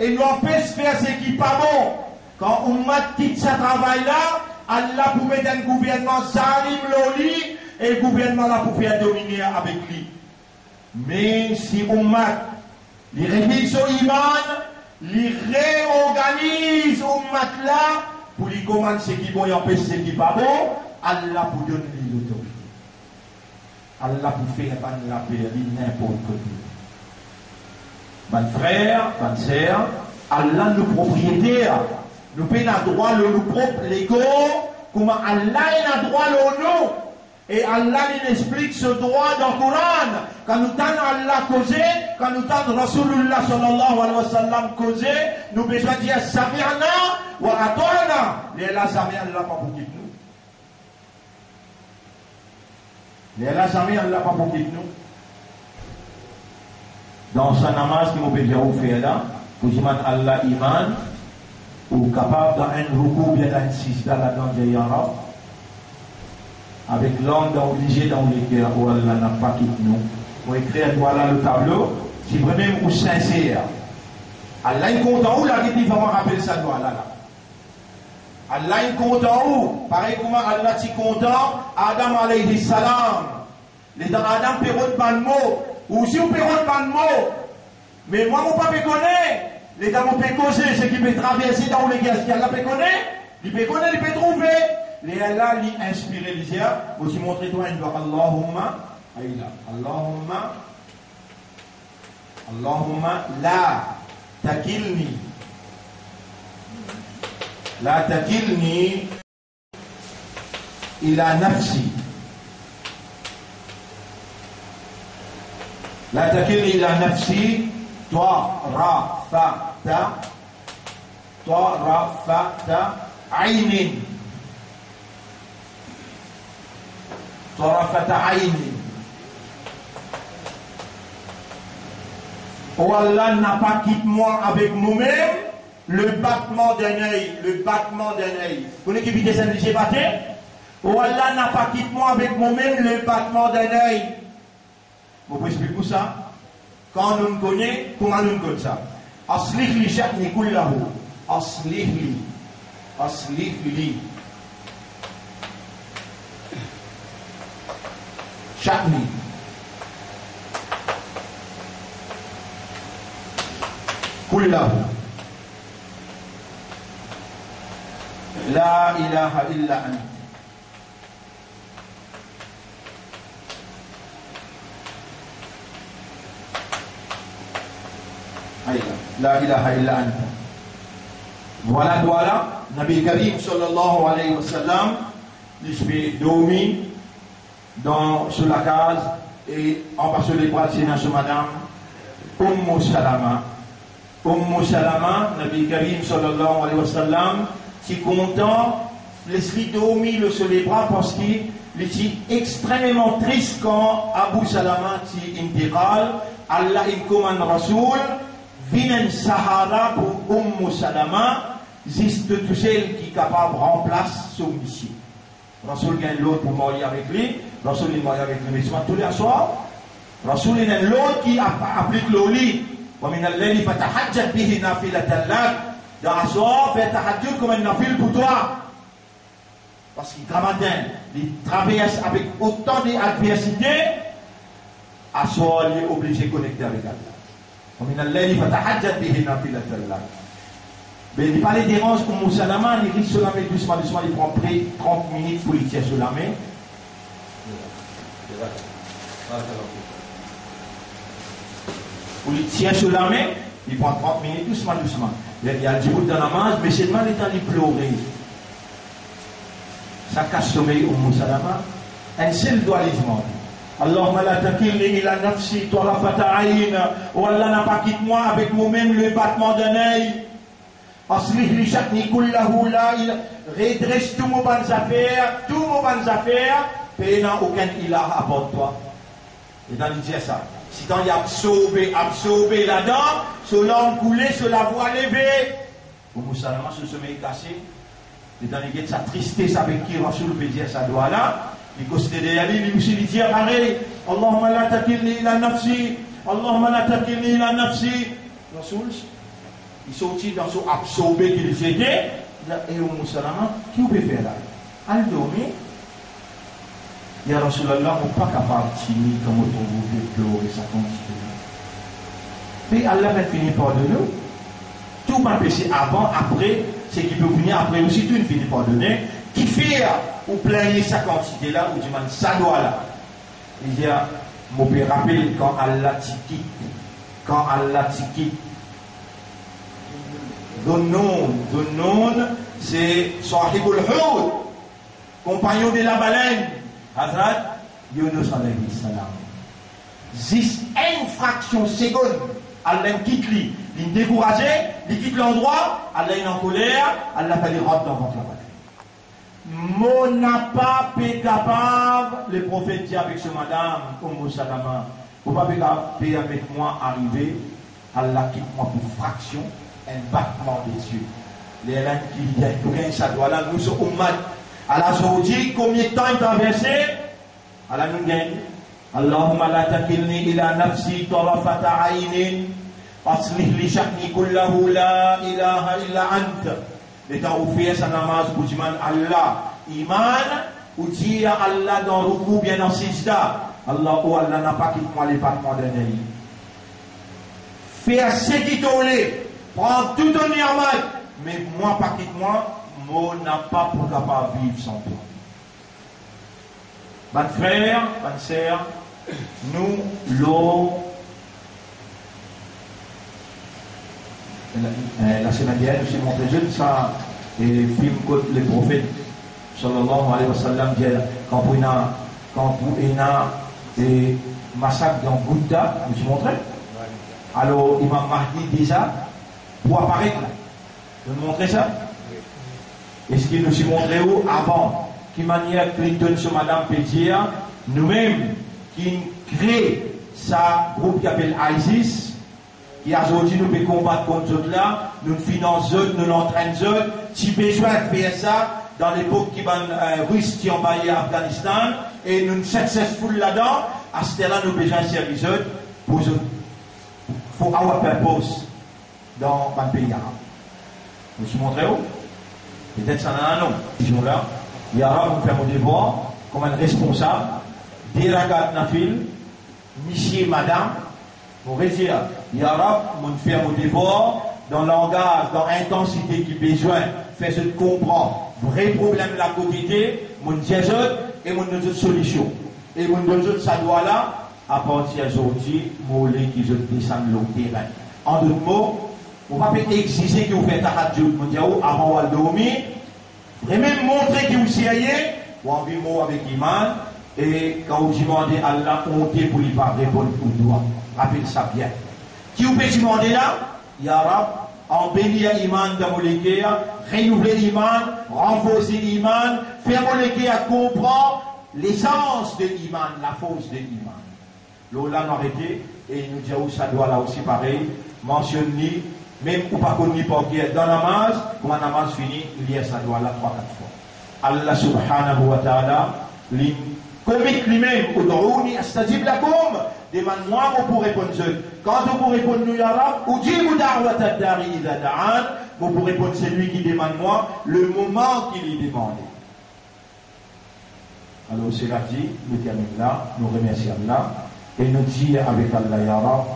et nous empêche de faire ce qui n'est pas bon. Quand on m'a dit ce travail-là, Allah pour mettre un gouvernement zalim loli et le gouvernement là pour faire dominer avec lui. Mais si Ummat, les réunissent au iman, les réorganisent Ummat là, pour lui commander ce qui est bon et empêcher ce qui n'est pas bon, Allah pour donner l'autorité. Allah pour faire la paix, n'importe quoi. Mon frère, ma sœur, Allah nous propriétaire. Nous payons un droit le nous propre, l'ego, comment Allah a un droit le nous. Et Allah il explique ce droit dans le Coran. Quand nous t'en Allah causé, quand nous t'en Rasulullah sallallahu alayhi wa sallam causé, nous besoin dire Sami'ana wa ata'na. Les Allah Sami'ana Allah pas pour quitter nous. Les Allah Sami'ana Allah pas pour quitter nous. Dans sa namaz qui nous peut dire où faire là, pour dire Allah iman, ou capable dans un recours bien dans une sista là-dedans de Yarab, avec l'angle obligé dans les cœurs où Allah n'a pas quitté nous. Pour écrire voilà le tableau, si vraiment ou sincère. Allah est content où la dit vraiment rappeler ça doit là. Allah est content où? Pareil comme Allah est content, Adam alayhi salam. Les dans Adam perront pas de mots. Ou si on perront pas de mots. Mais moi, mon papa connaît. Les gens mon peut causer, ce qui peut traverser dans les gaz. Allah peut connaître. Il peut connaître, il peut trouver. Les Allah, lui inspiré les yeux. Aussi montrer toi une doigt. Allahumma la takilni. La takilni ila nafsi. La takilni ila nafsi. طرفة عين. طرفة عين. Oh Allah n'a pas quitté moi avec nous-mêmes le battement d'un œil. Le battement d'un œil. Vous connaissez qui vit des batté? Oh Allah n'a pas quitté moi avec nous-mêmes le battement d'un œil. Vous pouvez expliquer pour ça? Quand nous connaissons, comment nous connaissons ça? Aslih li sha'ni kullahu. Aslih li. Aslih li. Sha'ni. Kullahu. La ilaha illa anta. La ilaha illa anta. Voilà, Nabi Karim sallallahu alayhi wa sallam, il se dormi sur la case et en bas sur les bras de ce madame, Ummu Salama, Nabi Karim sallallahu alayhi wa sallam, qui content, laisse-lui dormir sur les bras parce qu'il était extrêmement triste quand Abu Salama t'y intiqal, Allah il commande Rasoul. Vinen Sahara pour Salama, existe tout celle qui est capable de remplacer son mission. Rasoul gagne l'autre pour mourir avec lui, Rasoul est mort avec lui, mais souvent tous les soirs, Rasoul est l'autre qui applique le lit. ومن الليل فتحجد به نافلة لك. Dans la soirée, fais tahajjud comme un nafil pour toi. Parce qu'il matin, il traverse avec autant d'adversité, à soir, il est obligé de connecter avec Allah. ومن الليل فتحجد به نافلة لك. Mais il parlait des ranges comme Salama, il rit sur la main doucement, il prend près 30 minutes pour il tient sur la main. Pour il tient sur la main, il prend 30 minutes doucement. Il y a du bout dans la manche, mais c'est mal étant il pleurer. Ça cache sommeil au Salama. Un seul doigt les demander. Allahumma la takilni ila nafsi tarafata ayn. Oh Allah n'a pas quitté moi avec moi-même le battement d'un œil. Aslih li sha'ni kullahu la ilaha. Redresse tous mes bonnes affaires, et n'a aucun ilah à part toi. Et dans l'idée ça. Si t'en y absorbé là-dedans, sur l'homme coulé, sur la voie levée, au Moussalama, sur le sommeil cassé, et dans l'idée de sa tristesse avec qui Rasoul peut dire ça doit là. Il considère d'aller, il aussi dit pareil. Allahumma la takilni ila nafsi. Allahumma la takilni ila nafsi. Rasoul, il sortit dans son absorbé qu'il était. Et au Moussalama, qui peut faire là? Al dormir. Ya Rasulallah, on n'est pas capable de timide comme on de pleurer, ça continue. Puis Allah va finir par donner. Tout m'a péché avant, après, c'est qui peut venir après aussi, tout finit par donner. Qui fait ou plaigner sa quantité là, ou du man ça doit là. Il dit, mon père rappelle quand Allah t'quitte, Dunnoun, c'est Sahibul Hud, compagnon de la baleine, Hazrat Yunus alayhi salam. 10 fraction seconde, Allah quitte lui, il est découragé, il quitte l'endroit, Allah est en colère, Allah va les rentrer dans votre baleine. Mon n'a pas été capable, le prophète dit avec ce madame, comme Salama, vous ne pouvez pas avec moi arriver, Allah quitte moi pour fraction, un battement des yeux. Les reines qui gagnent ça doit là, nous sommes ummat. Allah se dit combien de temps il traversé, Allah nous gagne. Allahumma la takilni ila nafsi tarafata aynin, aslih li sha'ni kullahu la ilaha illa anta. Étant où fait sa namaz, ou dit Allah, iman, ou dit Allah dans le rukou, bien dans sijda. Allah, ou Allah n'a pas quitté moi les battements de Naï. Fais ce qui t'en est, prends tout ton niamat, mais moi, pas quitte moi, moi n'a pas pour capable vivre sans toi. Bonne frère, bonne sœur, nous, l'eau, la semaine dernière, je suis montré jeune ça, et film contre les prophètes, sallallahu alayhi wa sallam, quand il y a des massacres dans Gouda, je me suis montré. Alors, Imam Mahdi dit ça pour apparaître là. Vous me montrez ça? Est-ce qu'il nous a montré où avant? Qui manière Clinton sur Madame Pétier, nous-mêmes, qui crée sa groupe qui s'appelle ISIS, qui aujourd'hui nous peut combattre contre eux là, nous finançons, nous l'entraînons, si besoin de faire ça, dans l'époque qui va russe qui envahit Afghanistan, et nous sommes successful là-dedans, à ce temps-là, nous besoin de servir pour eux. For our purpose dans le pays arabe. Je vous montre où? Peut-être ça n'a un nom. Ces jours-là, il y aura pour faire mon devoir comme un responsable, des ragat nafil, monsieur, madame, pour dire, il y aura pour faire mon devoir dans le langage, dans l'intensité qui besoin, faire ce comprendre, vrai problème de la quotidien, mon diazote et mon autre solution. Et mon autre ça doit là. À partir d'aujourd'hui, mollet qui se descend le terrain. En d'autres mots, on va pas exiger que vous faites un radio mondial avant de dormir, et même montrer que vous seriez, ou en mot avec Iman, et quand vous demandez à Allah, comptez pour y pas répondre pour doigt. Rappelez ça bien. Qui vous peut demander là, Ya Rab, embellir Iman dans mollet, renouveler Iman, renforcer Iman, faire mollet à comprendre l'essence de l'Iman, la force de l'Iman. L'Ola nous arrêté et nous dit où ça doit là aussi pareil. Mentionne-ni, même ou pas connu pour qui est dans la namaz, quand la namaz finit, il y a ça doit là 3-4 fois. Allah subhanahu wa ta'ala, comique lui-même, Ud'ouni astajib lakum, demande-moi pour répondre. Quand vous répondez nous ya Rab, ou dit da'wata ad-dari idha da'an, vous pour répondre c'est lui qui demande moi, le moment qu'il y demande. Alors c'est là dit, nous terminons là, nous remercions Allah. Et nous dit avec Allah ya Rab,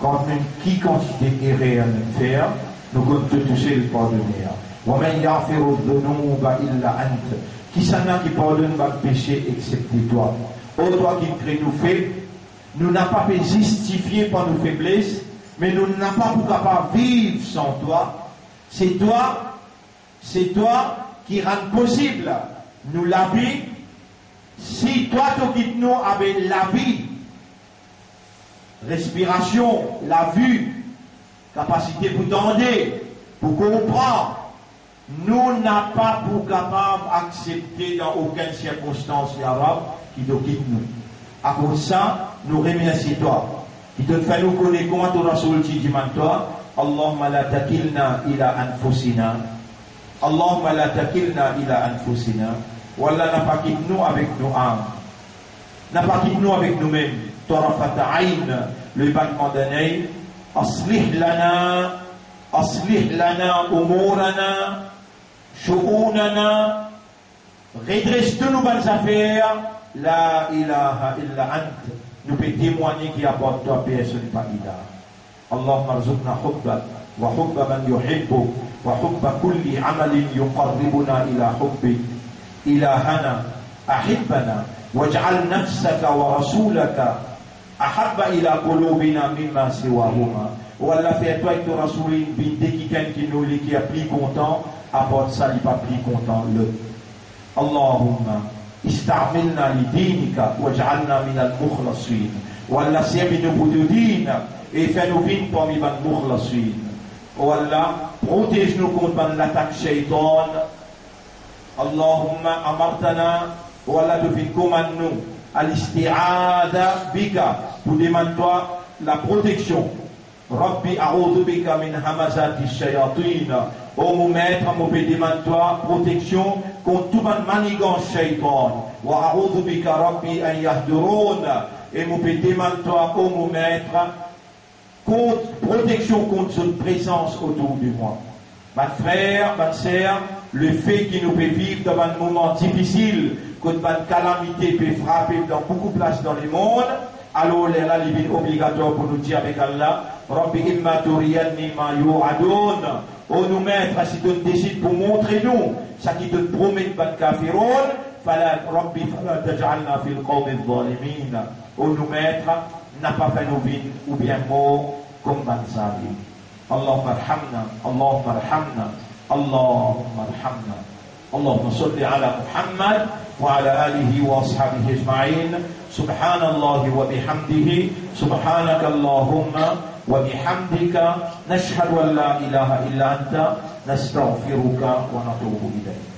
quand même qui quantité erreur nous faire, nous comptons te toucher le pardonner. Wa man yaghfiru dhunuba illa ant. Qui s'en a qui pardonne le péché excepté toi. Oh toi qui crée nous fait, nous n'a pas pu justifier par nos faiblesses, mais nous n'a pas pu capable vivre sans toi. C'est toi qui rend possible nous la vie. Si toi tu quittes nous avec la vie, respiration, la vue, capacité pour tendre, pour comprendre, nous n'a pas pour capable d'accepter dans aucune circonstance arabe qui te quitte nous. À cause de ça, nous remercions toi. Qui te fait nous connaître comment tu Rasoul dit toi, Allahumma la takilna ila anfusina. Allahumma la takilna ila anfusina. Wallah n'a pas quitté nous avec nos âmes. N'a pas quitté nous avec nous-mêmes. طرفة عين le battement d'un œil. أصلح لنا أمورنا شؤوننا. Redresse toutes nos bonnes affaires. La ilaha illa ant. Nous pouvons témoigner qu'il apporte toi personne pas ilah. Allahumma rzuqna hubbak wa hubba man yuhibbuk wa hubba kulli amalin yuqarribuna ila hubbik. إلهنا أحبنا واجعل نفسك ورسولك أحب إلى قلوبنا مما سواهما. Wallah fais-toi avec ton Rasoul dès quelqu'un qui nous lit qui est plus content apporte ça il pas plus content le Allahumma ista'milna li dinika waj'alna min al-mukhlasin. Wallah servis-nous pour ton din et fais-nous vivre parmi les mukhlasin. Wallah protège-nous contre l'attaque shaitan. Allahumma amartana wala tu fin commande-nous al-isti'ada bika pour demander la protection. Rabbi a'udhu bika min hamazati shayatin. Oh mon maître, mon pédé demande-toi protection contre toute manigance shaitan. Wa a'udhu bika rabbi an yahdurun. Et mon pédé demande-toi, oh mon maître, contre protection contre cette présence autour de moi. Mes frères, mes sœurs, le fait qu'il nous peut vivre dans un moment difficile, que une calamité peut frapper dans beaucoup de places dans le monde, alors les là, il est obligatoire pour nous dire avec Allah, Rabbi imma turiyanni ma yu'adun. Oh nous maître, si tu décides pour montrer nous, ça qui te promet de kafiron, fala Rabbi fala taj'alna fil qawmi adh-dhalimin. Oh nous maître, n'a pas fait nous vivre ou bien mort comme ban salim. اللهم ارحمنا اللهم ارحمنا اللهم ارحمنا اللهم صل على محمد وعلى آله وأصحابه أجمعين سبحان الله وبحمده سبحانك اللهم وبحمدك نشهد أن لا إله إلا أنت نستغفرك ونتوب إليك